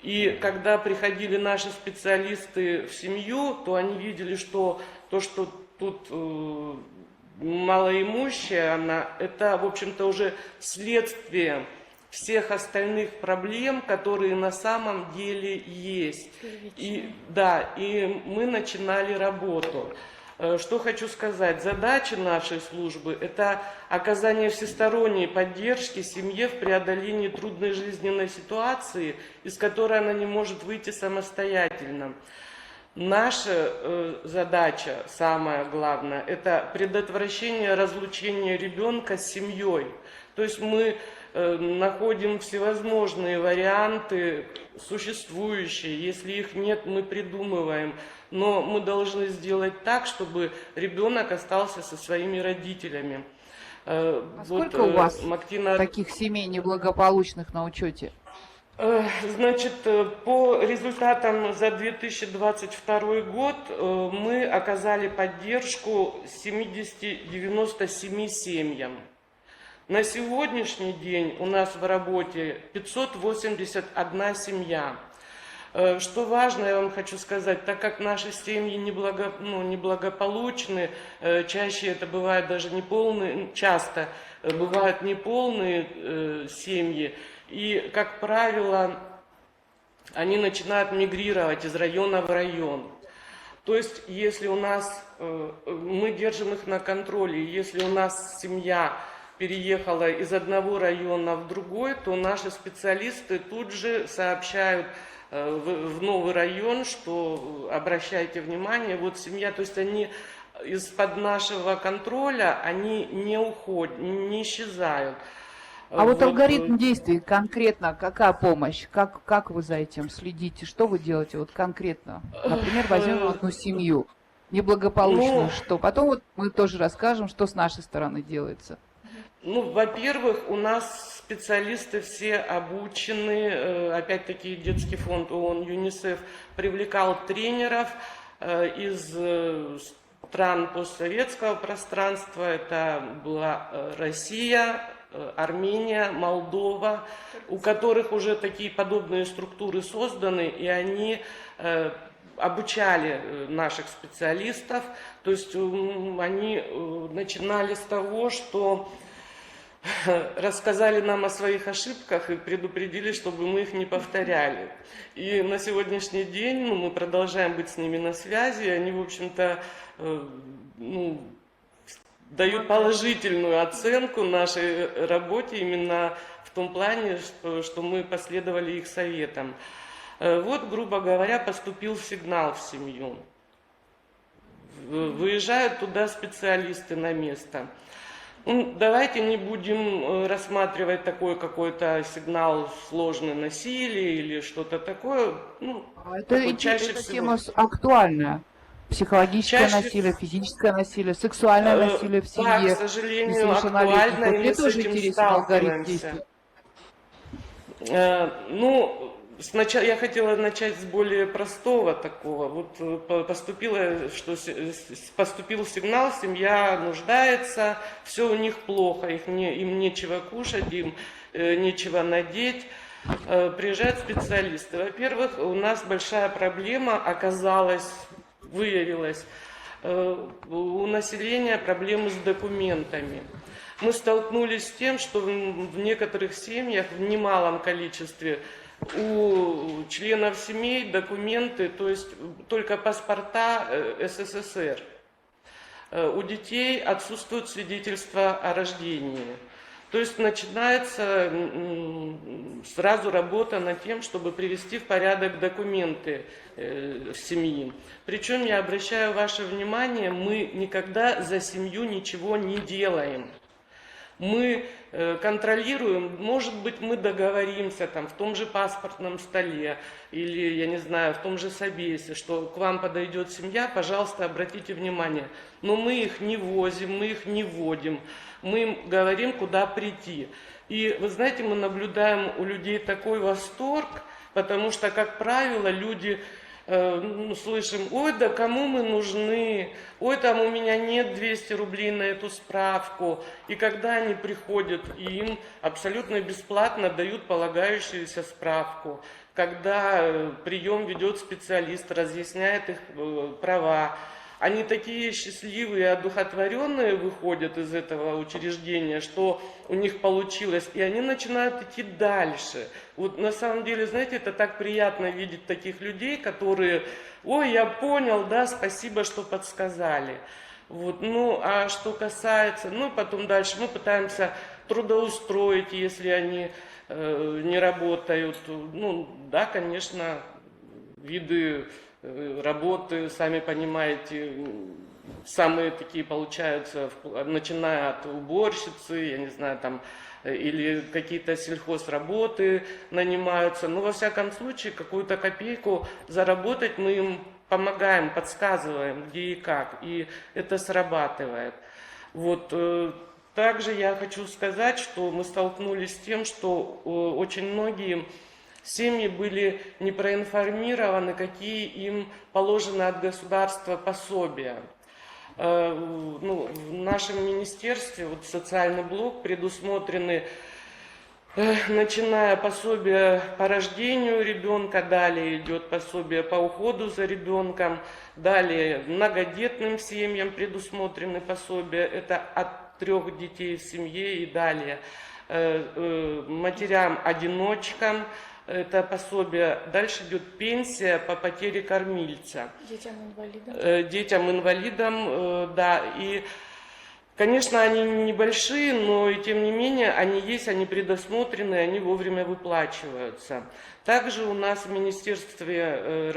И когда приходили наши специалисты в семью, то они видели, что то, что тут малоимущая она, это, в общем-то, уже следствие всех остальных проблем, которые на самом деле есть. И мы начинали работу. Что хочу сказать, задача нашей службы – это оказание всесторонней поддержки семье в преодолении трудной жизненной ситуации, из которой она не может выйти самостоятельно. Наша задача, самая главная, это предотвращение разлучения ребенка с семьей. То есть мы находим всевозможные варианты, существующие. Если их нет, мы придумываем. Но мы должны сделать так, чтобы ребенок остался со своими родителями. Сколько у вас таких семей неблагополучных на учете? Значит, по результатам за 2022 год мы оказали поддержку 97 семьям. На сегодняшний день у нас в работе 581 семья. Что важно, я вам хочу сказать, так как наши семьи неблагополучны, чаще это бывают даже неполные, часто бывают неполные семьи, и, как правило, они начинают мигрировать из района в район. То есть, если у нас, мы держим их на контроле, если у нас семья переехала из одного района в другой, то наши специалисты тут же сообщают в новый район, что обращайте внимание, вот семья, то есть они из-под нашего контроля, они не уходят, не исчезают. А вот алгоритм действий конкретно, какая помощь? Как вы за этим следите? Что вы делаете вот конкретно? Например, возьмем одну семью неблагополучную, что? Потом вот мы тоже расскажем, что с нашей стороны делается. Во-первых, у нас специалисты все обучены, опять-таки детский фонд ООН ЮНИСЕФ привлекал тренеров из стран постсоветского пространства, это была Россия, Армения, Молдова, у которых уже такие подобные структуры созданы, и они обучали наших специалистов, то есть они начинали с того, что рассказали нам о своих ошибках и предупредили, чтобы мы их не повторяли. И на сегодняшний день мы продолжаем быть с ними на связи, они, в общем-то, дают положительную оценку нашей работе именно в том плане, что мы последовали их советам. Вот, грубо говоря, поступил сигнал в семью. Выезжают туда специалисты на место. Давайте не будем рассматривать такой какой-то сигнал сложное насилие или что-то такое. Это тема актуальная. Психологическое насилие, физическое насилие, сексуальное насилие в семье. Да, к сожалению, актуально, и мы с этим сталкиваемся. Сначала я хотела начать с более простого такого. Вот поступил сигнал, семья нуждается, все у них плохо, им нечего кушать, им нечего надеть. Приезжают специалисты. Во-первых, у нас большая проблема выявилась у населения проблемы с документами. Мы столкнулись с тем, что в некоторых семьях в немалом количестве у членов семей документы, то есть только паспорта СССР. У детей отсутствует свидетельство о рождении. То есть начинается сразу работа над тем, чтобы привести в порядок документы семьи. Причем я обращаю ваше внимание, мы никогда за семью ничего не делаем. Мы контролируем, может быть, мы договоримся там в том же паспортном столе или, я не знаю, в том же собесе, что к вам подойдет семья, пожалуйста, обратите внимание. Но мы их не возим, мы их не вводим, мы им говорим, куда прийти. И вы знаете, мы наблюдаем у людей такой восторг, потому что, как правило, люди слышим: ой, да кому мы нужны, ой, там у меня нет 200 рублей на эту справку. И когда они приходят, и им абсолютно бесплатно дают полагающуюся справку, когда прием ведет специалист, разъясняет их права, они такие счастливые, одухотворенные выходят из этого учреждения, что у них получилось, и они начинают идти дальше. Вот на самом деле, знаете, это так приятно видеть таких людей, которые: ой, я понял, да, спасибо, что подсказали. Вот. Ну, а что касается, потом дальше мы пытаемся трудоустроить, если они не работают. Ну, да, конечно, виды работы, сами понимаете, самые такие получаются, начиная от уборщицы, я не знаю, там, или какие-то сельхозработы нанимаются. Но во всяком случае, какую-то копейку заработать мы им помогаем, подсказываем, где и как, и это срабатывает. Вот. Также я хочу сказать, что мы столкнулись с тем, что очень многие семьи были не проинформированы, какие им положены от государства пособия. В нашем министерстве, вот социальный блок, предусмотрены, начиная пособие по рождению ребенка, далее идет пособие по уходу за ребенком, далее многодетным семьям предусмотрены пособия, это от 3 детей в семье и далее, матерям-одиночкам, это пособие. Дальше идет пенсия по потере кормильца. Детям-инвалидам. Детям-инвалидам, да. И, конечно, они небольшие, но и тем не менее они есть, они предусмотрены, они вовремя выплачиваются. Также у нас в министерстве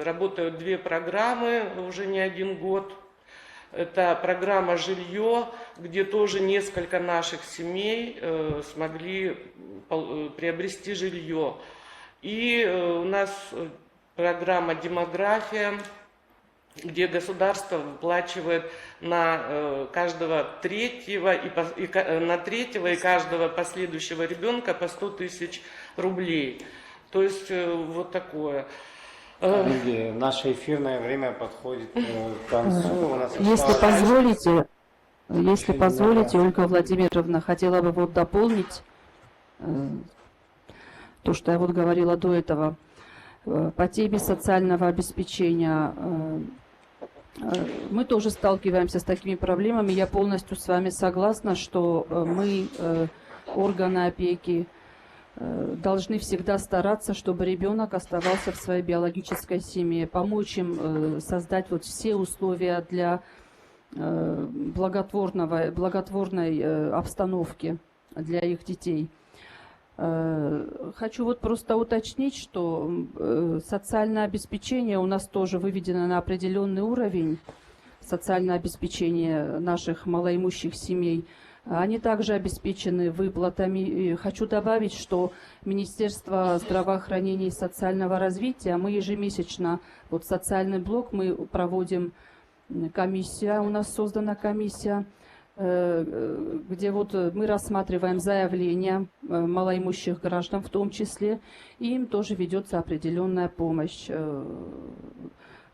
работают 2 программы уже не 1 год. Это программа «Жилье», где тоже несколько наших семей смогли приобрести жилье. И у нас программа «Демография», где государство выплачивает на каждого третьего и каждого последующего ребенка по 100 тысяч рублей. То есть вот такое. Коллеги, наше эфирное время подходит к концу. У нас Если позволите, Ольга Владимировна, хотела бы вот дополнить то, что я вот говорила до этого. По теме социального обеспечения мы тоже сталкиваемся с такими проблемами. Я полностью с вами согласна, что мы, органы опеки, должны всегда стараться, чтобы ребенок оставался в своей биологической семье, помочь им создать вот все условия для благотворной обстановки для их детей. Хочу вот просто уточнить, что социальное обеспечение у нас тоже выведено на определенный уровень, социальное обеспечение наших малоимущих семей. Они также обеспечены выплатами. И хочу добавить, что Министерство здравоохранения и социального развития, мы ежемесячно, вот социальный блок, мы проводим комиссия, у нас создана комиссия, где вот мы рассматриваем заявления малоимущих граждан в том числе, и им тоже ведется определенная помощь.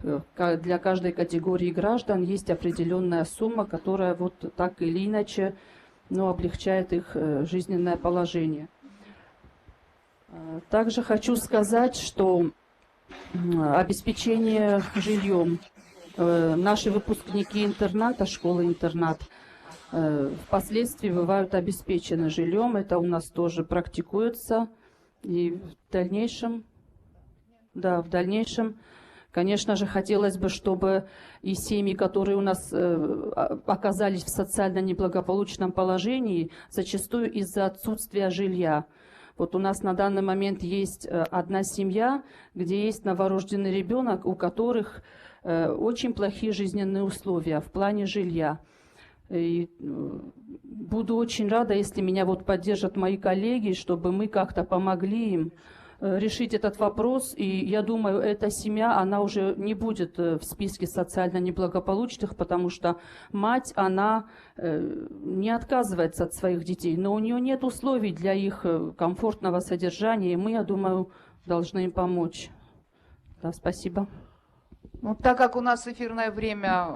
Для каждой категории граждан есть определенная сумма, которая вот так или иначе, облегчает их жизненное положение. Также хочу сказать, что обеспечение жильем, наши выпускники интерната, школы-интернат, впоследствии бывают обеспечены жильем. Это у нас тоже практикуется. И в дальнейшем, конечно же, хотелось бы, чтобы и семьи, которые у нас оказались в социально неблагополучном положении, зачастую из-за отсутствия жилья. Вот у нас на данный момент есть одна семья, где есть новорожденный ребенок, у которых очень плохие жизненные условия в плане жилья. И буду очень рада, если меня вот поддержат мои коллеги, чтобы мы как-то помогли им решить этот вопрос. И я думаю, эта семья, она уже не будет в списке социально неблагополучных, потому что мать, она не отказывается от своих детей, но у нее нет условий для их комфортного содержания, и мы, я думаю, должны им помочь. Да, спасибо. Ну, так как у нас эфирное время,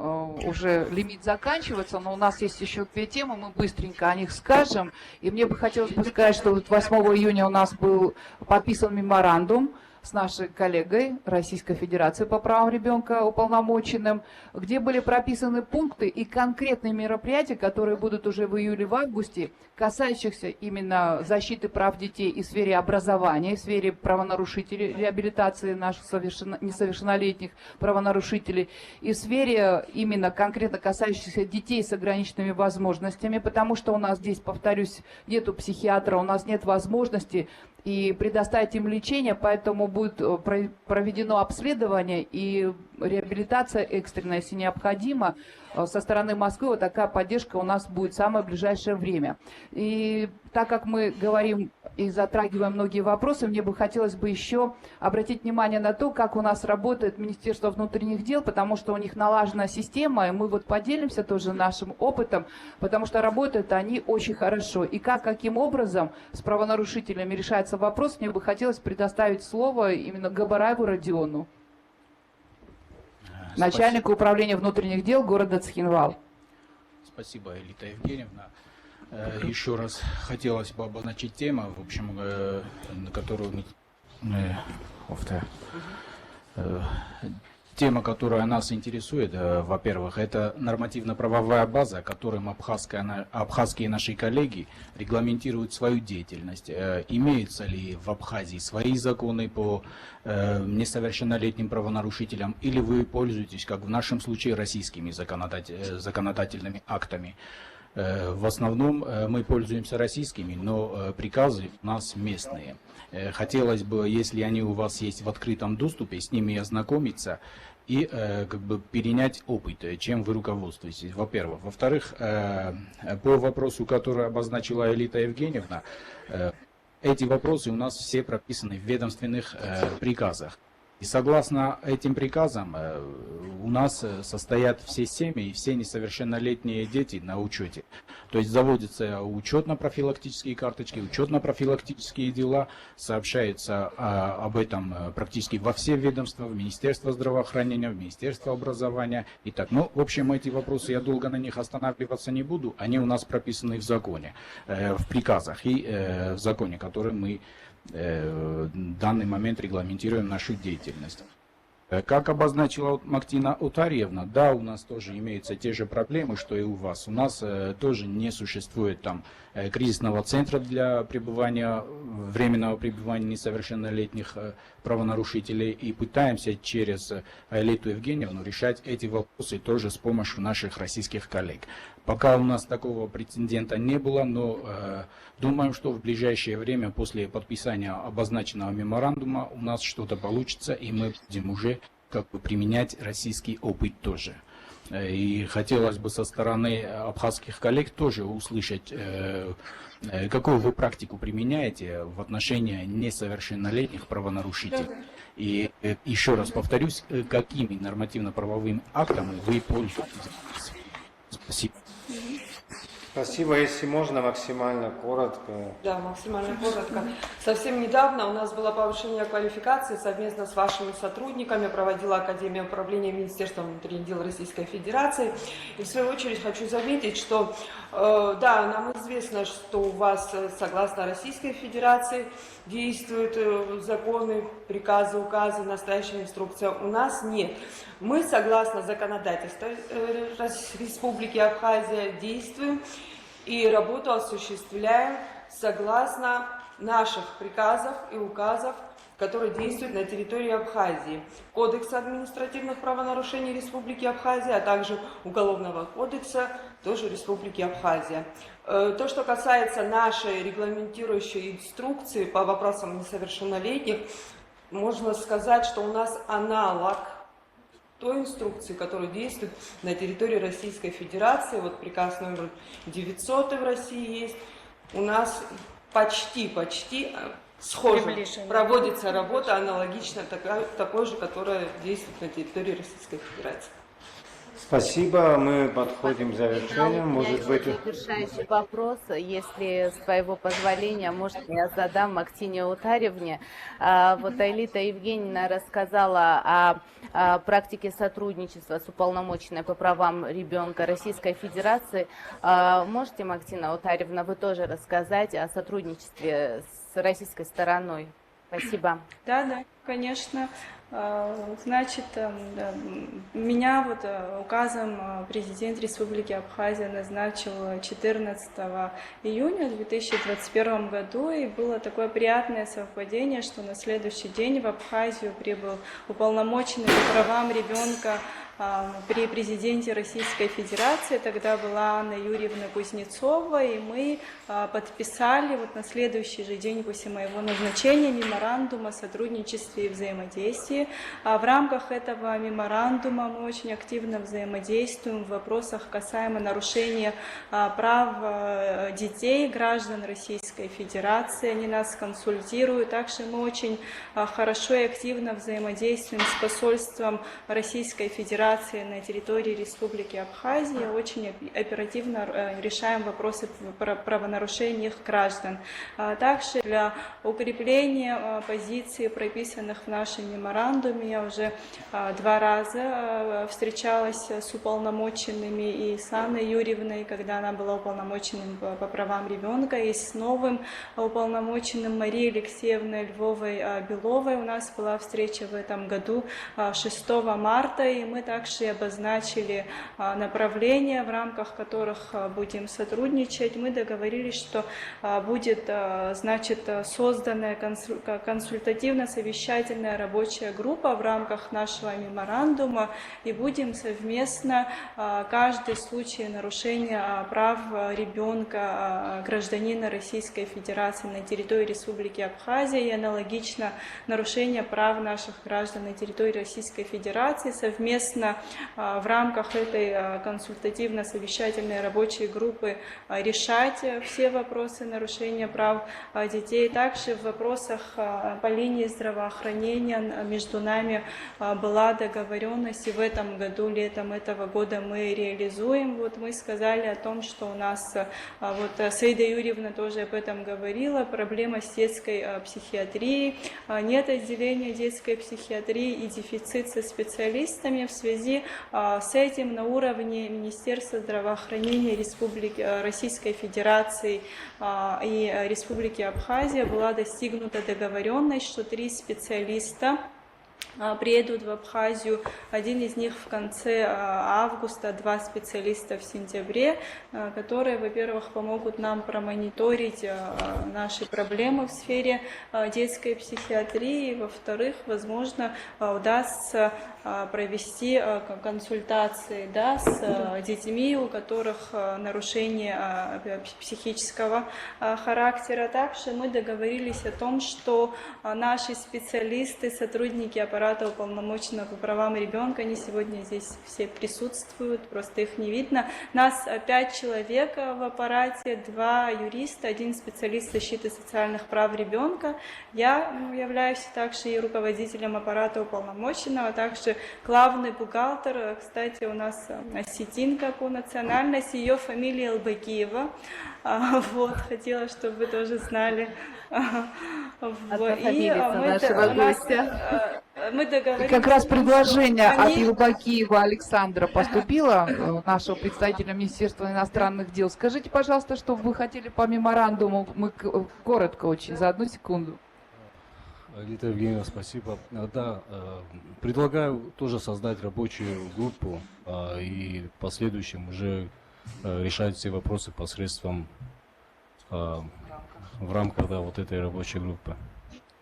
уже лимит заканчивается, но у нас есть еще 2 темы, мы быстренько о них скажем. И мне бы хотелось бы сказать, что вот 8 июня у нас был подписан меморандум с нашей коллегой Российской Федерации по правам ребенка уполномоченным, где были прописаны пункты и конкретные мероприятия, которые будут уже в июле, в августе, касающихся именно защиты прав детей и в сфере образования, и в сфере правонарушителей, реабилитации наших несовершеннолетних правонарушителей, и в сфере именно конкретно касающихся детей с ограниченными возможностями, потому что у нас здесь, повторюсь, нету психиатра, у нас нет возможности и предоставить им лечение, поэтому будет проведено обследование и реабилитация экстренная, если необходимо. Со стороны Москвы вот такая поддержка у нас будет в самое ближайшее время. И так как мы говорим и затрагиваем многие вопросы, мне бы хотелось бы еще обратить внимание на то, как у нас работает Министерство внутренних дел, потому что у них налажена система, и мы вот поделимся тоже нашим опытом, потому что работают они очень хорошо. И каким образом с правонарушителями решается вопрос, мне бы хотелось предоставить слово именно Габараеву Родиону, начальнику управления внутренних дел города Цхинвал. Спасибо, Элита Евгеньевна. Еще раз хотелось бы обозначить тему, в общем, на которую тема, которая нас интересует, во-первых, это нормативно-правовая база, которым абхазские наши коллеги регламентируют свою деятельность. Имеются ли в Абхазии свои законы по несовершеннолетним правонарушителям, или вы пользуетесь, как в нашем случае, российскими законодательными актами? В основном мы пользуемся российскими, но приказы у нас местные. Хотелось бы, если они у вас есть в открытом доступе, с ними ознакомиться и как бы перенять опыт, чем вы руководствуетесь, во-первых. Во-вторых, по вопросу, который обозначила Элита Евгеньевна, эти вопросы у нас все прописаны в ведомственных приказах. И согласно этим приказам у нас состоят все семьи и все несовершеннолетние дети на учете. То есть заводятся учетно-профилактические карточки, учетно-профилактические дела, сообщается об этом практически во все ведомства, в Министерство здравоохранения, в Министерство образования. Итак, ну, в общем, эти вопросы, я долго на них останавливаться не буду, они у нас прописаны в законе, в приказах и в законе, который мы в данный момент регламентируем нашу деятельность. Как обозначила Мактина Утарьевна, да, у нас тоже имеются те же проблемы, что и у вас. У нас тоже не существует там кризисного центра для временного пребывания несовершеннолетних правонарушителей, и пытаемся через Элиту Евгеньевну решать эти вопросы тоже с помощью наших российских коллег. Пока у нас такого прецедента не было, но думаем, что в ближайшее время после подписания обозначенного меморандума у нас что-то получится, и мы будем уже как бы применять российский опыт тоже. И хотелось бы со стороны абхазских коллег тоже услышать, какую вы практику применяете в отношении несовершеннолетних правонарушителей. И еще раз повторюсь, какими нормативно-правовыми актами вы пользуетесь. Спасибо. Спасибо. Если можно, максимально коротко. Да, максимально коротко. Совсем недавно у нас было повышение квалификации совместно с вашими сотрудниками, проводила Академия управления Министерства внутренних дел Российской Федерации. И в свою очередь хочу заметить, что да, нам известно, что у вас согласно Российской Федерации действуют законы, приказы, указы, настоящая инструкция. У нас нет. Мы, согласно законодательству Республики Абхазия, действуем и работу осуществляем согласно наших приказов и указов, которые действуют на территории Абхазии. Кодекса административных правонарушений Республики Абхазия, а также Уголовного кодекса тоже Республики Абхазия. То, что касается нашей регламентирующей инструкции по вопросам несовершеннолетних, можно сказать, что у нас аналог той инструкции, которая действует на территории Российской Федерации. Вот приказ номер 900 в России есть. У нас почти схоже проводится работа аналогично такой же, которая действует на территории Российской Федерации. Спасибо, мы подходим к завершению. Может быть, завершающий вопрос, если с твоего позволения, может, я задам Мактине Утаревне. Вот Аэлита Евгеньевна рассказала о практике сотрудничества с уполномоченной по правам ребенка Российской Федерации. Можете, Мактина Утаревна, вы тоже рассказать о сотрудничестве с российской стороной? Спасибо. Да, конечно. Значит, меня вот указом президент Республики Абхазия назначил 14 июня 2021 году, и было такое приятное совпадение, что на следующий день в Абхазию прибыл уполномоченный по правам ребенка при президенте Российской Федерации, тогда была Анна Юрьевна Кузнецова, и мы подписали вот на следующий же день после моего назначения меморандум о сотрудничестве и взаимодействии. В рамках этого меморандума мы очень активно взаимодействуем в вопросах касаемо нарушения прав детей, граждан Российской Федерации. Они нас консультируют. Также мы очень хорошо и активно взаимодействуем с посольством Российской Федерации на территории Республики Абхазия, очень оперативно решаем вопросы правонарушений их граждан. Также для укрепления позиций, прописанных в нашем меморандуме, я уже 2 раза встречалась с уполномоченными и с Анной Юрьевной, когда она была уполномоченным по правам ребенка, и с новым уполномоченным Марией Алексеевной Львовой-Беловой. У нас была встреча в этом году 6 марта, и мы также обозначили направления, в рамках которых будем сотрудничать. Мы договорились, что будет, значит, созданная консультативно-совещательная рабочая группа в рамках нашего меморандума, и будем совместно каждый случай нарушения прав ребенка, гражданина Российской Федерации на территории Республики Абхазия и аналогично нарушения прав наших граждан на территории Российской Федерации совместно в рамках этой консультативно-совещательной рабочей группы решать все вопросы нарушения прав детей. Также в вопросах по линии здравоохранения между нами была договоренность, и в этом году, летом этого года мы реализуем. Вот мы сказали о том, что у нас, вот Саида Юрьевна тоже об этом говорила, проблема с детской психиатрией, нет отделения детской психиатрии и дефицит со специалистами. В связи с этим на уровне Министерства здравоохранения Российской Федерации и Республики Абхазия была достигнута договоренность, что 3 специалиста приедут в Абхазию, один из них в конце августа, 2 специалиста в сентябре, которые, во-первых, помогут нам промониторить наши проблемы в сфере детской психиатрии, во-вторых, возможно, удастся провести консультации, да, с детьми, у которых нарушение психического характера. Также мы договорились о том, что наши специалисты, сотрудники аппарата уполномоченного по правам ребенка, они сегодня здесь все присутствуют, просто их не видно. Нас 5 человек в аппарате, 2 юриста, 1 специалист защиты социальных прав ребенка. Я являюсь также и руководителем аппарата уполномоченного, также главный бухгалтер, кстати, у нас осетинка по национальности, ее фамилия Албакиева. Вот, хотела, чтобы вы тоже знали. Мы договорились. Как раз предложение от Елбакиева Александра поступило, нашего представителя Министерства иностранных дел. Скажите, пожалуйста, что вы хотели по меморандуму? Мы коротко очень, за 1 секунду. Аэлита Евгеньевна, спасибо. Да, предлагаю тоже создать рабочую группу и в последующем уже решать все вопросы посредством в рамках вот этой рабочей группы.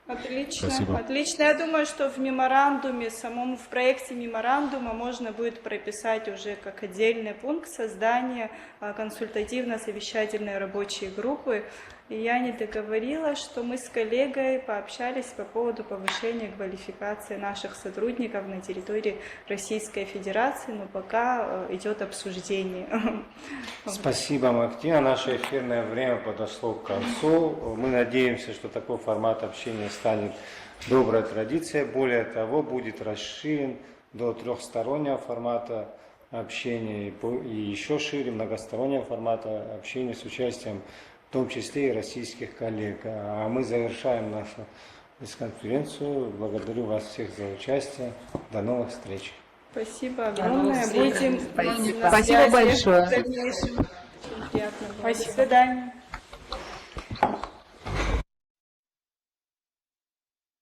Отлично, Спасибо. отлично. Я думаю, что в меморандуме, самом в проекте меморандума можно будет прописать уже как отдельный пункт создание консультативно-совещательной рабочей группы. И я не договорила, что мы с коллегой пообщались по поводу повышения квалификации наших сотрудников на территории Российской Федерации, но пока идет обсуждение. Спасибо, Мактина. Наше эфирное время подошло к концу. Мы надеемся, что такой формат общения станет доброй традицией. Более того, будет расширен до трехстороннего формата общения и еще шире многостороннего формата общения с участием в том числе и российских коллег. А мы завершаем нашу пресс-конференцию. Благодарю вас всех за участие. До новых встреч. Спасибо огромное. Будем Спасибо. на Спасибо связи большое. в дальнейшем. Очень приятно было. До свидания.